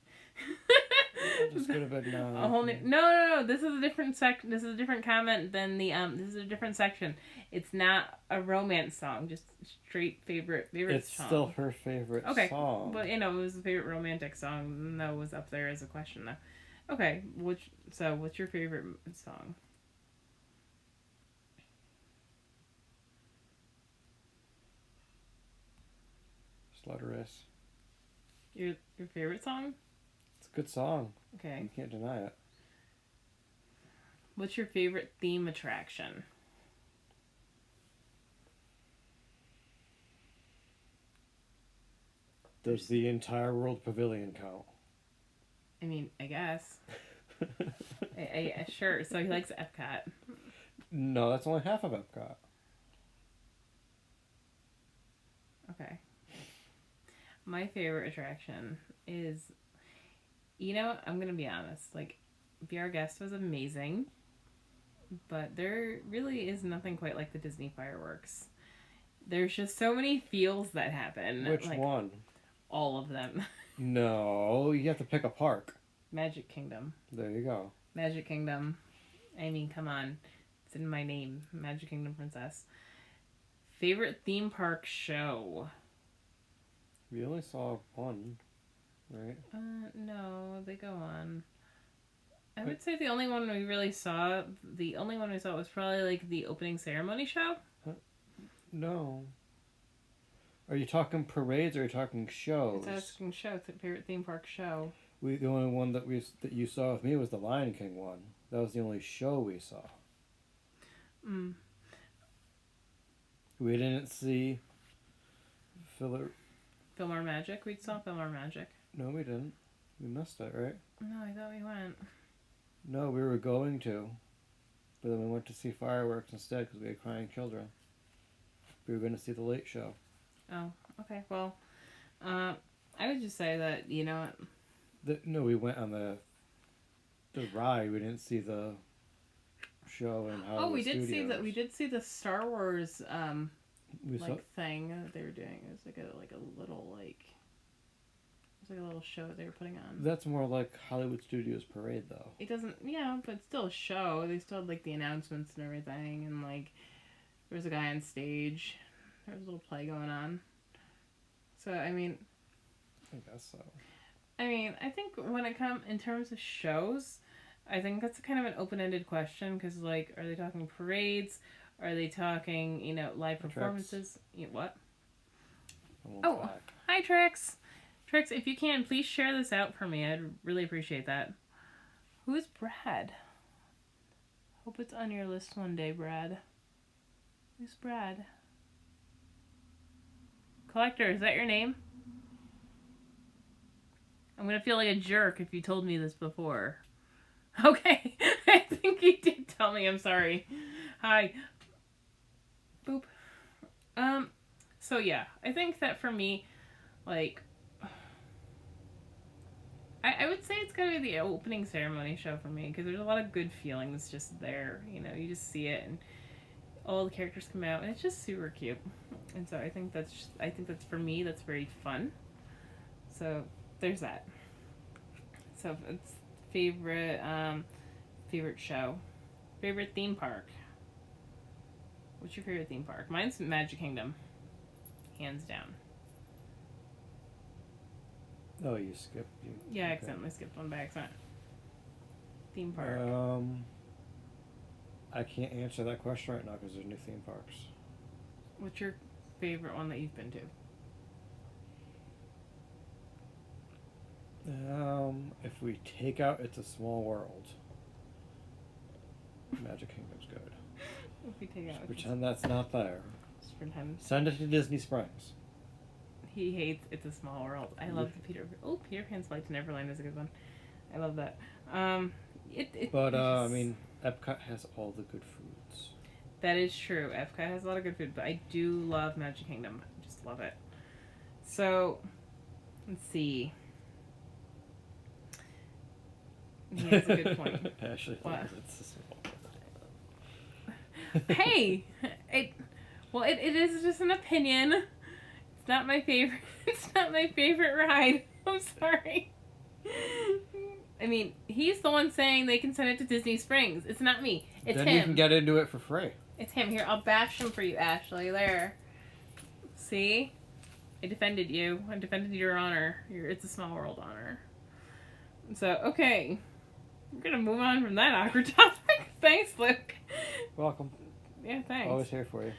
Just could have been a whole new. No. This is a different This is a different comment than the This is a different section. It's not a romance song. Just straight favorite it's song. Still her favorite song. But it was a favorite romantic song. That was up there as a question though. Okay, what's your favorite song? Slaughter Race. Your favorite song? It's a good song. Okay. You can't deny it. What's your favorite theme attraction? Does the entire World Pavilion count? I mean, I guess. Sure. So he likes Epcot. No, that's only half of Epcot. Okay. My favorite attraction is, you know, I'm going to be honest. Like, Be Our Guest was amazing, but there really is nothing quite like the Disney fireworks. There's just so many feels that happen. Which one? All of them. No, you have to pick a park. Magic Kingdom. There you go. Magic Kingdom. I mean, come on. It's in my name. Magic Kingdom Princess. Favorite theme park show? We only saw one, right? No, they go on. I would say the only one we saw was probably like the opening ceremony show. No. Are you talking parades or are you talking shows? It's asking show. Favorite theme park show. The only one that you saw with me was the Lion King one. That was the only show we saw. We didn't see Fillmore Magic. We saw Fillmore Magic. No, we didn't. We missed it, right? No, I thought we went. No, we were going to. But then we went to see fireworks instead because we had crying children. We were going to see the late show. Oh, okay. Well, I would just say that, you know what? No, we went on the ride. We didn't see the show and how. Oh, we did see that. We did see the Star Wars we saw thing that they were doing. It was like a little it was like a little show that they were putting on. That's more like Hollywood Studios Parade, though. It doesn't, yeah, but it's still a show. They still had like the announcements and everything, and like there was a guy on stage. There was a little play going on. So I mean, I guess so. I mean, I think when it comes in terms of shows, I think that's kind of an open-ended question because, like, are they talking parades? Are they talking, you know, live performances? What? Oh, back. Hi, Trix. Trix, if you can, please share this out for me. I'd really appreciate that. Who's Brad? Hope it's on your list one day, Brad. Who's Brad? Collector, is that your name? I'm gonna feel like a jerk if you told me this before. Okay, I think you did tell me. I'm sorry. Hi. Boop. So yeah, I think that for me, like, I would say it's gonna be the opening ceremony show for me because there's a lot of good feelings just there. You know, you just see it and all the characters come out and it's just super cute. And so I think that's for me that's very fun. So there's that. So it's favorite show, favorite theme park. What's your favorite theme park? Mine's Magic Kingdom, hands down. Oh, you skipped. Yeah, I okay. accidentally skipped one by accident. Theme park. I can't answer that question right now because there's new theme parks. What's your favorite one that you've been to? If we take out It's a Small World, Magic Kingdom's good. If we take out, Just pretend that's not there. just pretend. Send it to Disney Springs. He hates It's a Small World. I love the Peter. Oh, Peter Pan's Flight to Neverland is a good one. I love that. I mean, Epcot has all the good foods. That is true. Epcot has a lot of good food, but I do love Magic Kingdom. I just love it. So, let's see. He has a good point. Ashley What? thinks It's a Small World. Hey, it is just an opinion. It's not my favorite. It's not my favorite ride. I'm sorry. I mean, he's the one saying they can send it to Disney Springs. It's not me. It's then him. you can get into it for free. It's him. Here, I'll bash him for you, Ashley. There. See? I defended you. I defended your honor. Your It's a Small World honor. So, okay. We're going to move on from that awkward topic. Thanks, Luke. Welcome. Yeah, thanks. Always here for you.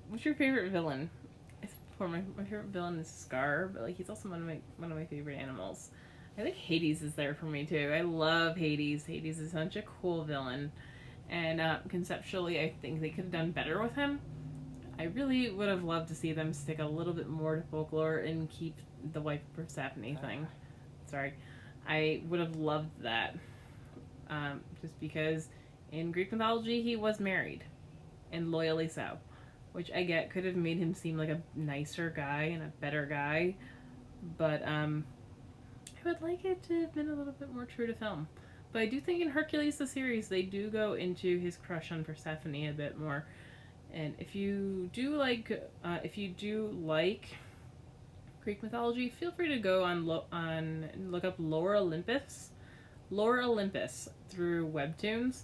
What's your favorite villain? My favorite villain is Scar, but like he's also one of my favorite animals. I think Hades is there for me too. I love Hades. Hades is such a cool villain, and conceptually, I think they could have done better with him. I really would have loved to see them stick a little bit more to folklore and keep the wife of Persephone thing. Sorry, I would have loved that. Just because in Greek mythology he was married, and loyally so. Which I get could have made him seem like a nicer guy and a better guy, but I would like it to have been a little bit more true to film. But I do think in Hercules the series they do go into his crush on Persephone a bit more. And if you do like Greek mythology, feel free to go look up Lore Olympus through Webtoons.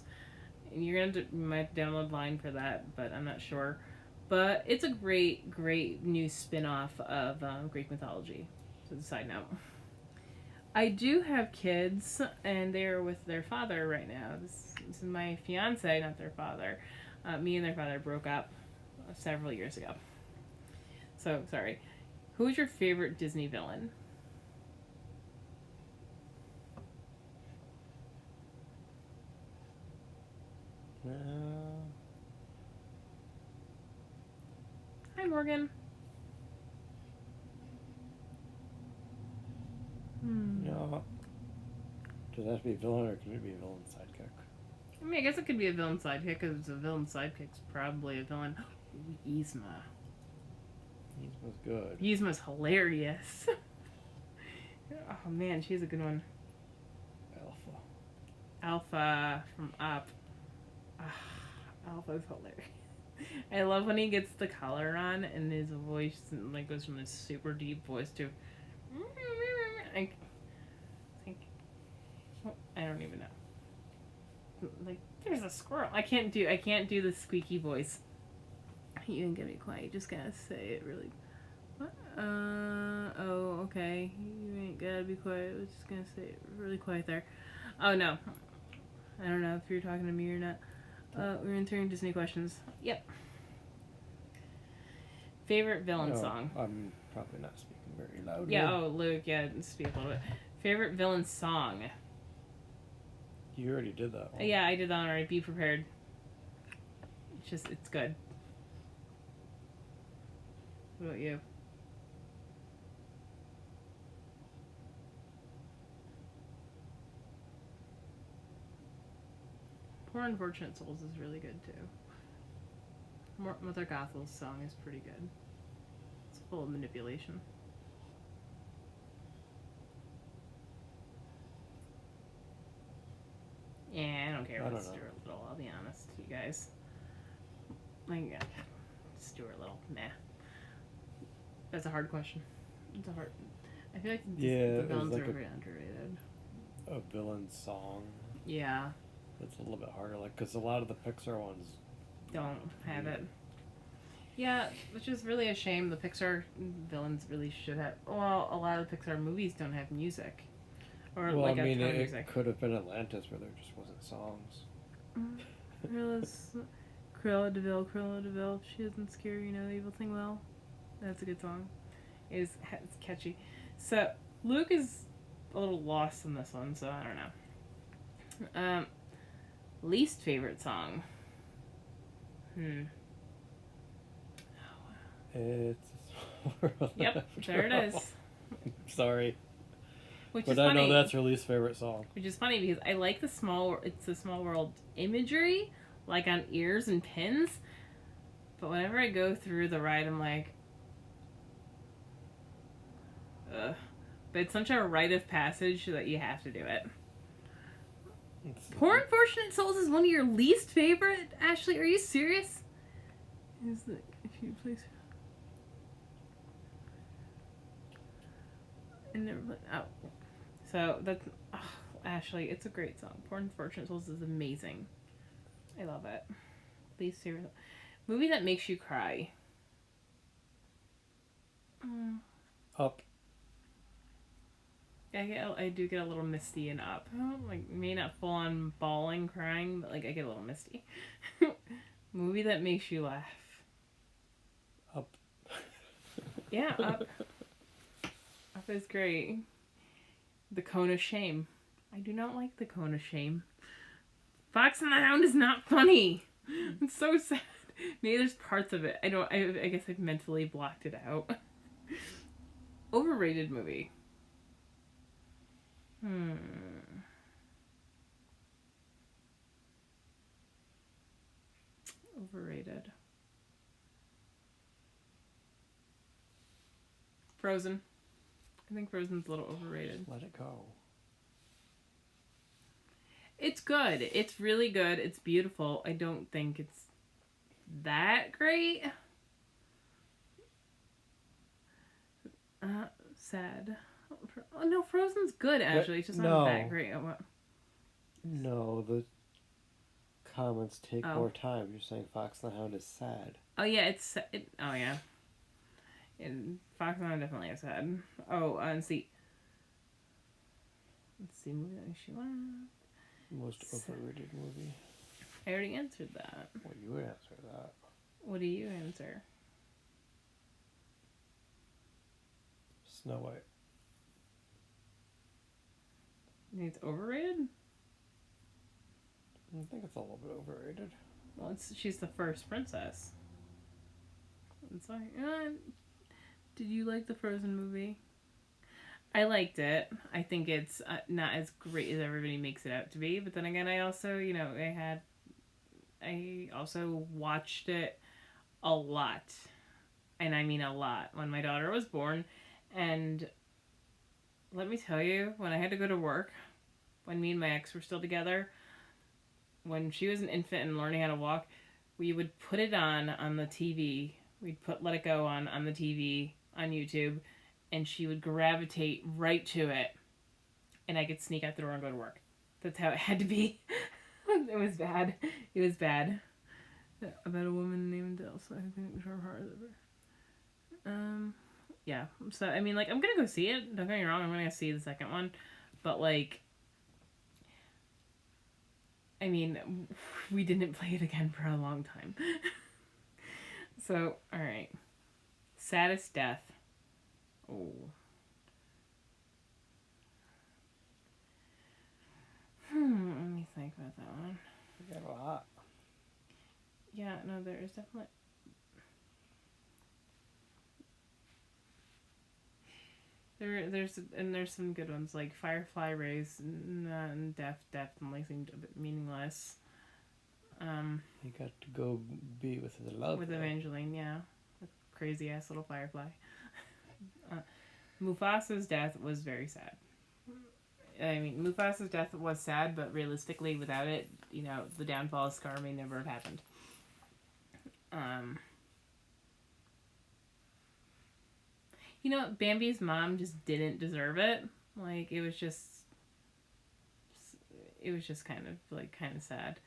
And you might download Line for that, but I'm not sure. But it's a great, great new spin-off of Greek mythology. So, side note. I do have kids, and they're with their father right now. This is my fiance, not their father. Me and their father broke up several years ago. So, sorry. Who's your favorite Disney villain? Hi, Morgan. No. Does that have to be a villain or can it be a villain sidekick? I mean, I guess it could be a villain sidekick because a villain sidekick's probably a villain. Ooh, Yzma. Yzma's good. Yzma's hilarious. Oh man, she's a good one. Alpha from Up. Alpha's hilarious. I love when he gets the collar on and his voice like goes from this super deep voice to I don't even know. Like there's a squirrel. I can't do the squeaky voice. You can get me quiet. You just gotta say it really. What? Oh, okay. You ain't gotta be quiet. I was just gonna say it really quiet there. Oh no. I don't know if you're talking to me or not. We're entering Disney questions. Yep. Favorite villain song? I'm probably not speaking very loudly. Yeah, oh, Luke, yeah, speak a little bit. Favorite villain song? You already did that one. Yeah, I did that one already. Be prepared. It's good. What about you? Poor Unfortunate Souls is really good too. Mother Gothel's song is pretty good. It's full of manipulation. Yeah, I don't care I about don't know. Stuart Little, I'll be honest, you guys. Like, Stuart Little, nah. That's a hard question. It's a hard. I feel like Yeah, the it was villains like are very underrated. a villain song. Yeah, It's a little bit harder, like, because a lot of the Pixar ones. don't have it. Yeah, which is really a shame. The Pixar villains really should have. Well, a lot of the Pixar movies don't have music, or Well, like I mean, a ton of it music. could have been Atlantis where there just wasn't songs. Cruella de Vil. She doesn't scare you know the evil thing well. That's a good song. It's catchy. So Luke is a little lost in this one, so I don't know. Least favorite song. It's a small world. Yep, there it is. Sorry, Which but is I funny. know that's her least favorite song. Which is funny because I like the small. It's the small world imagery, like on ears and pins. But whenever I go through the ride, I'm like, ugh. But it's such a rite of passage that you have to do it. Poor Unfortunate Souls is one of your least favorite? Ashley, are you serious? Is the if you please. And never oh. So that's Ashley, it's a great song. Poor Unfortunate Souls is amazing. I love it. Least favorite movie that makes you cry. Up. I do get a little misty and Up. Like, may not full on bawling, crying, but like I get a little misty. Movie that makes you laugh. Up. Yeah, Up. Up is great. The Cone of Shame. I do not like The Cone of Shame. Fox and the Hound is not funny. It's so sad. Maybe there's parts of it. I guess I've mentally blocked it out. Overrated movie. Overrated. Frozen. I think Frozen's a little overrated. Let it go. It's good. It's really good. It's beautiful. I don't think it's that great. Sad. Oh, no, Frozen's good, actually. It's just not that great. What? No, the comments take more time. You're saying Fox and the Hound is sad. Oh, yeah, oh, yeah. And Fox and the Hound definitely is sad. Oh, and see. Let's see, movie that makes you laugh. Most overrated movie. I already answered that. Well, you would answer that. What do you answer? Snow White. You think it's overrated? I think it's a little bit overrated. Well, she's the first princess. It's like, did you like the Frozen movie? I liked it. I think it's not as great as everybody makes it out to be. But then again, I also, I also watched it a lot. And I mean a lot. When my daughter was born. And let me tell you, when I had to go to work, when me and my ex were still together, when she was an infant and learning how to walk, we would put it on the TV. We'd put Let It Go on the TV on YouTube. And she would gravitate right to it. And I could sneak out the door and go to work. That's how it had to be. It was bad. It was bad. About a woman named Elsa. I think her heart is over. Yeah. So, I mean, like, I'm gonna go see it. Don't get me wrong. I'm gonna go see the second one. But, like, I mean, we didn't play it again for a long time. So, alright. Saddest death. Oh. Let me think about that one. You got a lot. Yeah, no, there is definitely. There's some good ones like Firefly Rays and Death definitely seemed a bit meaningless. You got to go be with the love. With Evangeline, yeah, the crazy ass little firefly. Mufasa's death was very sad. I mean, Mufasa's death was sad, but realistically, without it, the downfall of Scar may never have happened. Bambi's mom just didn't deserve it. Like, it was just kind of sad.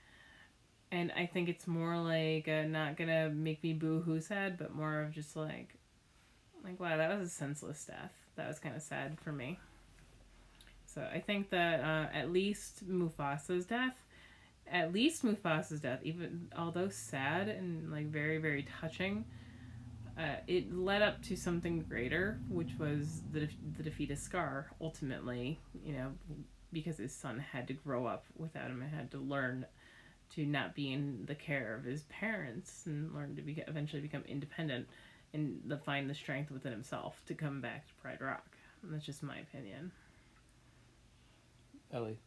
And I think it's more like not gonna make me boo-hoo sad, but more of just like wow, that was a senseless death. That was kind of sad for me. So I think that at least Mufasa's death, even although sad and like very, very touching, it led up to something greater, which was the defeat of Scar. Ultimately, because his son had to grow up without him and had to learn to not be in the care of his parents and learn to eventually become independent and find the strength within himself to come back to Pride Rock. And that's just my opinion. Ellie.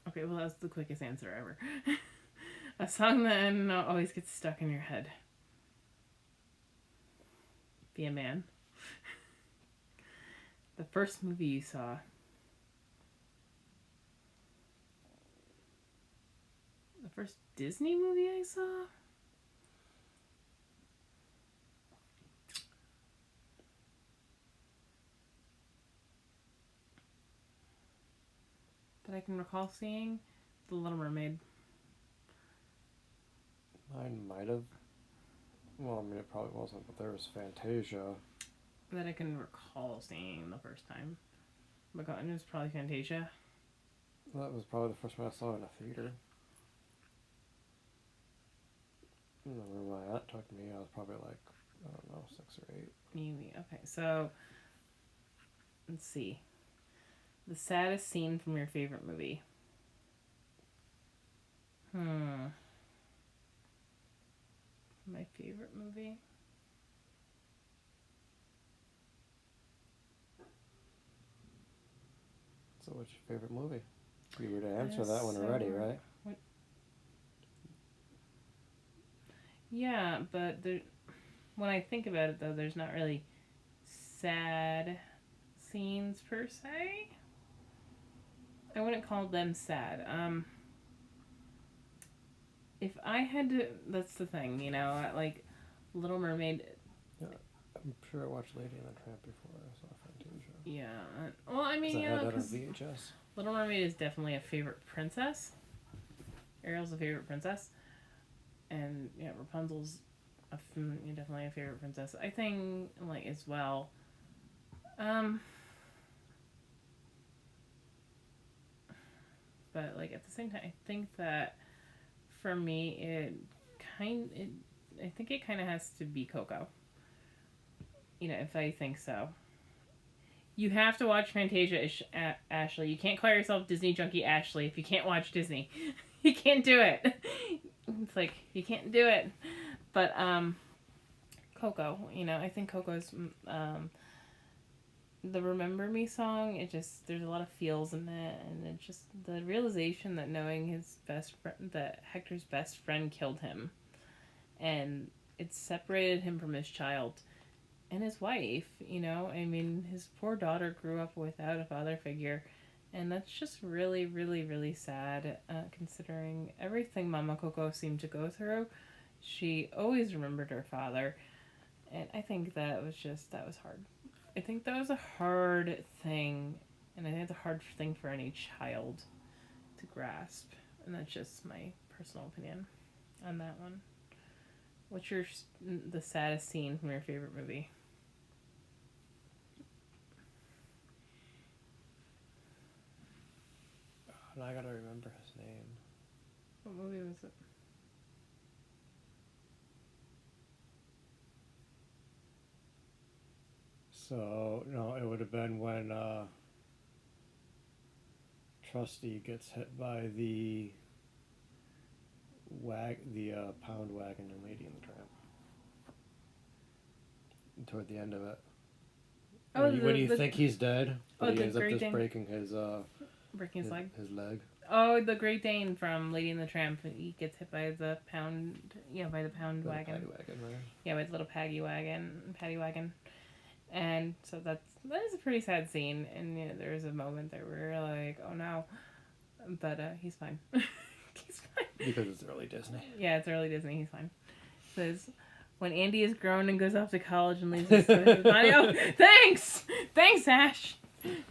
Okay, well, that's the quickest answer ever. A song that always gets stuck in your head. Be a Man. The first movie you saw. The first Disney movie I saw? That I can recall seeing? The Little Mermaid. Mine might have. Well, I mean, it probably wasn't, but there was Fantasia. That I can recall seeing the first time. But it was probably Fantasia. That was probably the first one I saw in a theater. I remember my aunt took me. I was probably like, I don't know, 6 or 8. Maybe. Okay, so let's see. The saddest scene from your favorite movie. My favorite movie? So what's your favorite movie? You were to answer that one already, right? What? Yeah, but when I think about it, though, there's not really sad scenes per se. I wouldn't call them sad. If I had to, that's the thing, like Little Mermaid. Yeah, I'm sure I watched Lady and the Tramp before I saw Fantasia. Yeah. Well, I mean, I had that on VHS. Little Mermaid is definitely a favorite princess. Ariel's a favorite princess. And, yeah, Rapunzel's definitely a favorite princess. I think, like, as well. But, like, at the same time, I think that for me, I think it kind of has to be Coco. If I think so. You have to watch Fantasia, Ashley. You can't call yourself Disney Junkie Ashley if you can't watch Disney. You can't do it. It's like, you can't do it. But, Coco, I think Coco's, the Remember Me song, there's a lot of feels in it, and it's just the realization that knowing that Hector's best friend killed him, and it separated him from his child and his wife, I mean, his poor daughter grew up without a father figure, and that's just really, really, really sad, considering everything Mama Coco seemed to go through. She always remembered her father, and I think that was hard. I think that was a hard thing, and I think it's a hard thing for any child to grasp, and that's just my personal opinion on that one. What's the saddest scene from your favorite movie? And I gotta remember his name. What movie was it? So, no, it would have been when Trusty gets hit by the pound wagon in Lady and the Tramp. Toward the end of it. Oh, when you think he's dead, but he ends up just breaking his leg. His leg. Oh, the Great Dane from Lady and the Tramp. He gets hit by the pound. Yeah, by the pound wagon. Paddy wagon, right? Yeah, by the little paddy wagon. And so that is a pretty sad scene. And there was a moment there where we're like, oh no, but he's fine. He's fine because it's early Disney. Yeah, it's early Disney. He's fine. Says when Andy is grown and goes off to college and leaves his money. Oh, thanks, Ash.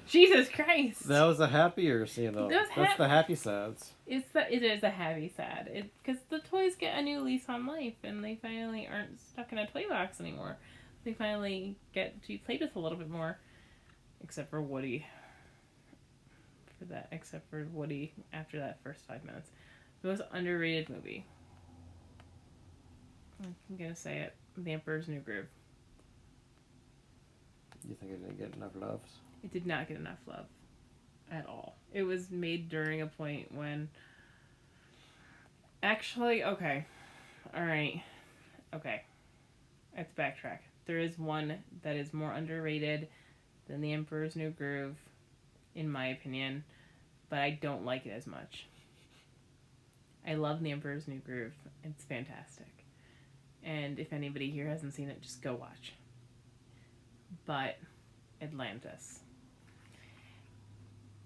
Jesus Christ. That was a happier scene though. That's the happy sads. It is a happy sad. Because the toys get a new lease on life and they finally aren't stuck in a toy box anymore. They finally get to be played with a little bit more, except for Woody. Except for Woody after that first 5 minutes. The most underrated movie. I'm gonna say it. The Emperor's New Groove. You think it didn't get enough love? It did not get enough love at all. It was made during a point when... Actually, okay. Alright. Okay. Let's backtrack. There is one that is more underrated than The Emperor's New Groove, in my opinion, but I don't like it as much. I love The Emperor's New Groove. It's fantastic. And if anybody here hasn't seen it, just go watch. But Atlantis.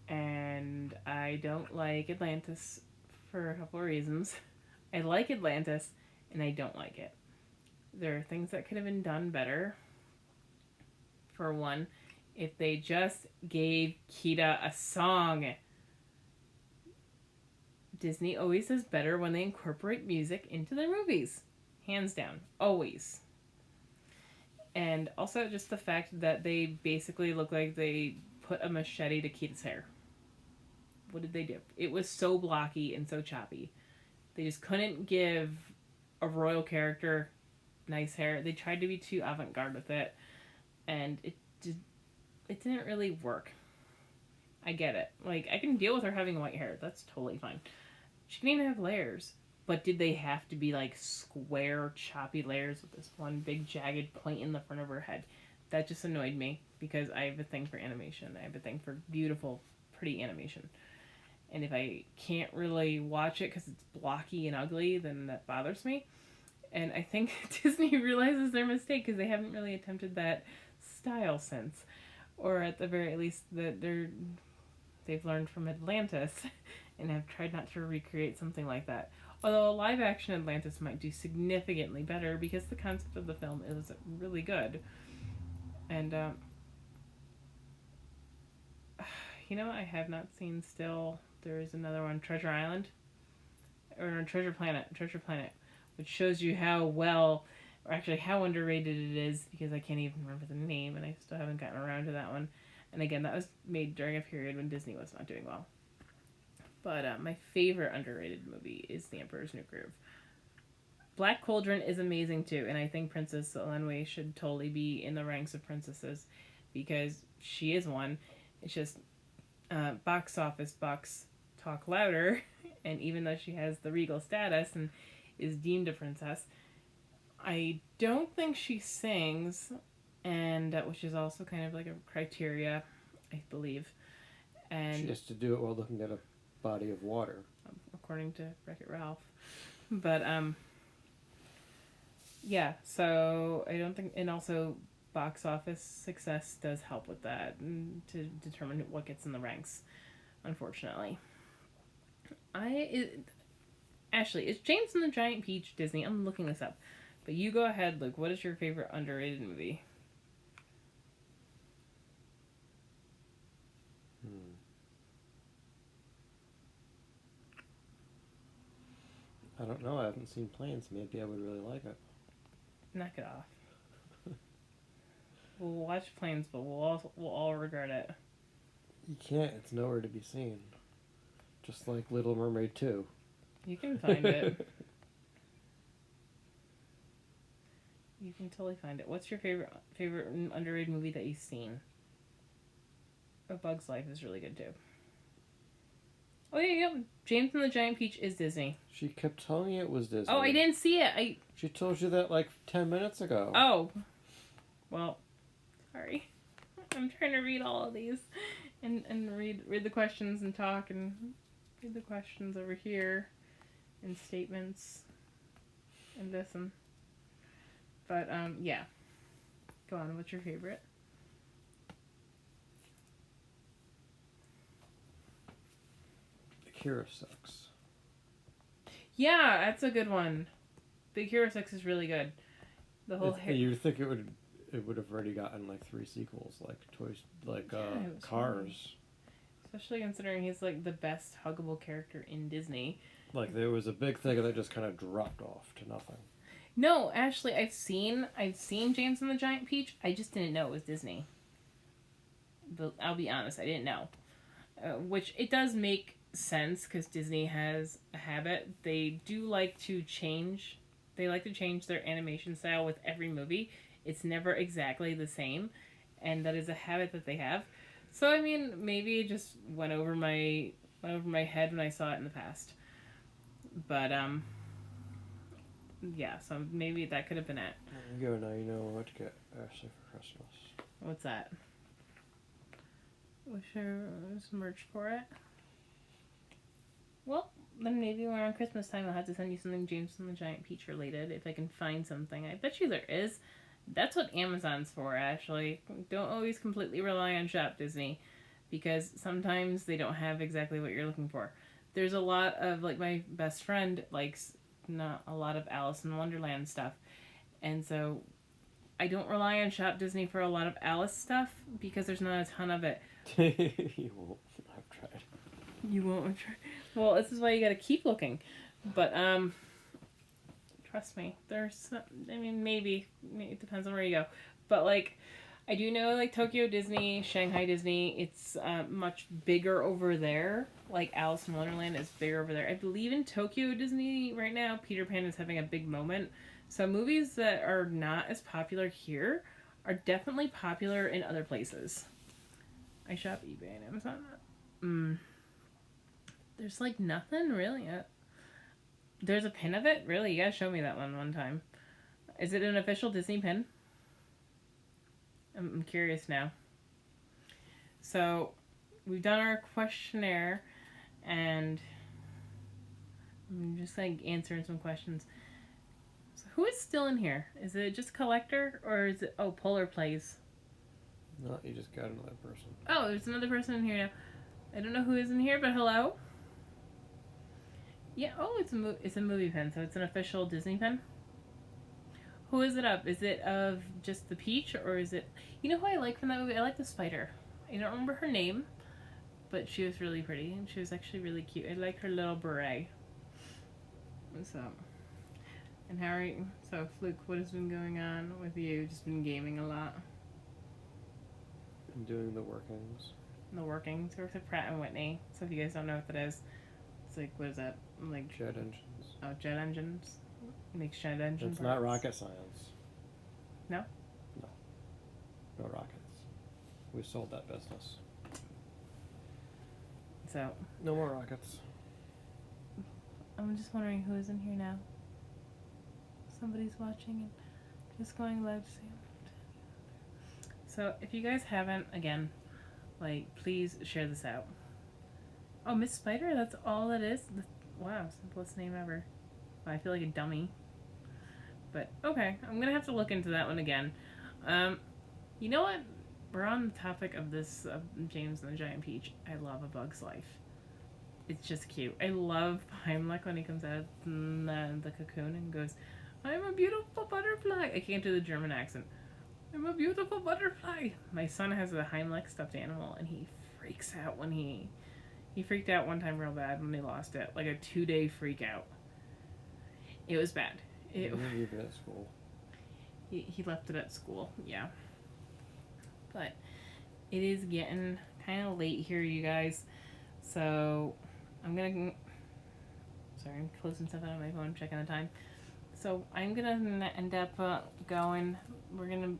And I don't like Atlantis for a couple of reasons. I like Atlantis, and I don't like it. There are things that could have been done better. For one, if they just gave Kida a song. Disney always does better when they incorporate music into their movies. Hands down. Always. And also just the fact that they basically look like they put a machete to Kida's hair. What did they do? It was so blocky and so choppy. They just couldn't give a royal character nice hair. They tried to be too avant-garde with it. And it didn't really work. I get it. Like, I can deal with her having white hair. That's totally fine. She can even have layers. But did they have to be like square, choppy layers with this one big jagged point in the front of her head? That just annoyed me because I have a thing for animation. I have a thing for beautiful, pretty animation. And if I can't really watch it because it's blocky and ugly, then that bothers me. And I think Disney realizes their mistake because they haven't really attempted that style since. Or at the very least, that they've learned from Atlantis and have tried not to recreate something like that. Although a live-action Atlantis might do significantly better because the concept of the film is really good. And, I have not seen still. There is another one, Treasure Island. Or Treasure Planet, which shows you how well, or actually how underrated it is, because I can't even remember the name, and I still haven't gotten around to that one. And again, that was made during a period when Disney was not doing well. But my favorite underrated movie is The Emperor's New Groove. Black Cauldron is amazing too, and I think Princess Elenway should totally be in the ranks of princesses, because she is one. It's just box office bucks talk louder, and even though she has the regal status and is deemed a princess, I don't think she sings, and which is also kind of like a criteria, I believe. And she has to do it while looking at a body of water, according to Wreck-It Ralph. But yeah, so I don't think, and also box office success does help with that to determine what gets in the ranks, unfortunately. Ashley, is James and the Giant Peach Disney? I'm looking this up. But you go ahead, Luke. What is your favorite underrated movie? I don't know. I haven't seen Planes. Maybe I would really like it. Knock it off. We'll watch Planes, but we'll all regret it. You can't. It's nowhere to be seen. Just like Little Mermaid 2. You can find it. You can totally find it. What's your favorite underrated movie that you've seen? A Bug's Life is really good too. Oh yeah. James and the Giant Peach is Disney. She kept telling you it was Disney. Oh, I didn't see it. She told you that like 10 minutes ago. Oh. Well, sorry. I'm trying to read all of these and read the questions and talk and read the questions over here and statements and listen. But yeah. Go on, what's your favorite? Big Hero 6. Yeah, that's a good one. Big Hero 6 is really good. The whole You'd think it would have already gotten like 3 sequels, like Cars. Really... Especially considering he's like the best huggable character in Disney. Like there was a big thing that just kind of dropped off to nothing. No, actually, I've seen James and the Giant Peach. I just didn't know it was Disney. But I'll be honest, I didn't know. Which it does make sense because Disney has a habit. They do like to change. They like to change their animation style with every movie. It's never exactly the same, and that is a habit that they have. So I mean, maybe it just went over my head when I saw it in the past. But yeah. So maybe that could have been it. There you go. Now you know what to get Ashley for Christmas. What's that? Was there some merch for it? Well, then maybe around Christmas time I'll have to send you something James and the Giant Peach related if I can find something. I bet you there is. That's what Amazon's for, Ashley. Don't always completely rely on Shop Disney because sometimes they don't have exactly what you're looking for. There's a lot of, like, my best friend likes not a lot of Alice in Wonderland stuff. And so I don't rely on Shop Disney for a lot of Alice stuff because there's not a ton of it. You won't. I've tried. You won't try. Well, this is why you gotta keep looking. But, trust me, there's some, I mean, maybe it depends on where you go. But, like, I do know, like, Tokyo Disney, Shanghai Disney, it's much bigger over there. Like, Alice in Wonderland is bigger over there. I believe in Tokyo Disney right now, Peter Pan is having a big moment. So movies that are not as popular here are definitely popular in other places. I shop eBay and Amazon. There's like nothing really. There's a pin of it? Really? You gotta show me that one time. Is it an official Disney pin? I'm curious now. So, we've done our questionnaire, and I'm just like answering some questions. So who is still in here? Is it just Collector, or is it... Oh, Polar Plays. No, you just got another person. Oh, there's another person in here now. I don't know who is in here, but hello? Yeah, oh, it's a movie pen, so it's an official Disney pen. Who is it up? Is it of just the Peach, or is it... You know who I like from that movie? I like the spider. I don't remember her name, but she was really pretty, and she was actually really cute. I like her little beret. So, and how are you? So, Fluke, what has been going on with you? Just been gaming a lot? I'm doing the workings. The workings. He works at Pratt & Whitney, so if you guys don't know what that is, it's like, what is that? Like jet engines. Oh, jet engines? Makes jet engines. It's not rocket science. No? No. No rockets. We sold that business. So. No more rockets. I'm just wondering who is in here now. Somebody's watching and just going live to see. So, if you guys haven't, again, like, please share this out. Oh, Miss Spider? That's all it is? Wow, simplest name ever. Well, I feel like a dummy. But, okay. I'm gonna have to look into that one again. You know what? We're on the topic of this, James and the Giant Peach. I love A Bug's Life. It's just cute. I love Heimlich when he comes out of the cocoon and goes, I'm a beautiful butterfly. I can't do the German accent. I'm a beautiful butterfly. My son has a Heimlich stuffed animal, and he freaks out when he freaked out one time real bad when he lost it. Like a 2-day freak out. It was bad. You leave it at school. He left it at school, yeah. But it is getting kind of late here, you guys. So I'm gonna... Sorry, I'm closing stuff out on my phone, checking the time. So I'm gonna end up going... We're gonna...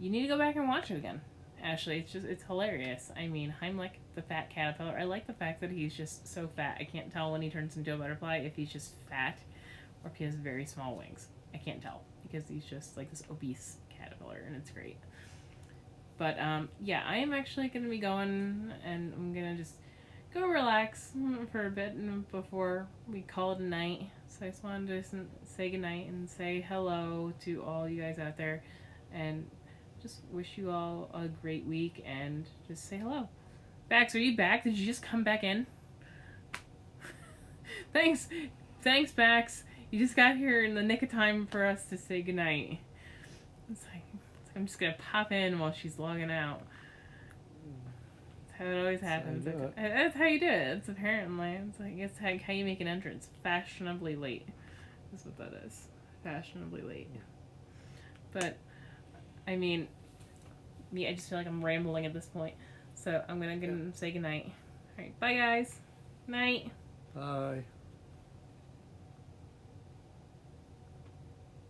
You need to go back and watch it again. Ashley, it's hilarious. I mean, Heimlich, the fat caterpillar. I like the fact that he's just so fat. I can't tell when he turns into a butterfly if he's just fat or if he has very small wings. I can't tell because he's just like this obese caterpillar, and it's great. But yeah, I am actually going to be going, and I'm going to just go relax for a bit before we call it a night. So I just wanted to say goodnight and say hello to all you guys out there, and just wish you all a great week, and just say hello. Bax, are you back? Did you just come back in? Thanks, Max. You just got here in the nick of time for us to say goodnight. It's like I'm just gonna pop in while she's logging out. That's how it always happens. That's how you do it. It's apparently. It's like it's how you make an entrance. Fashionably late. That's what that is. Fashionably late. Yeah. But I mean, I just feel like I'm rambling at this point. So I'm gonna say goodnight. All right, bye guys. Night. Bye.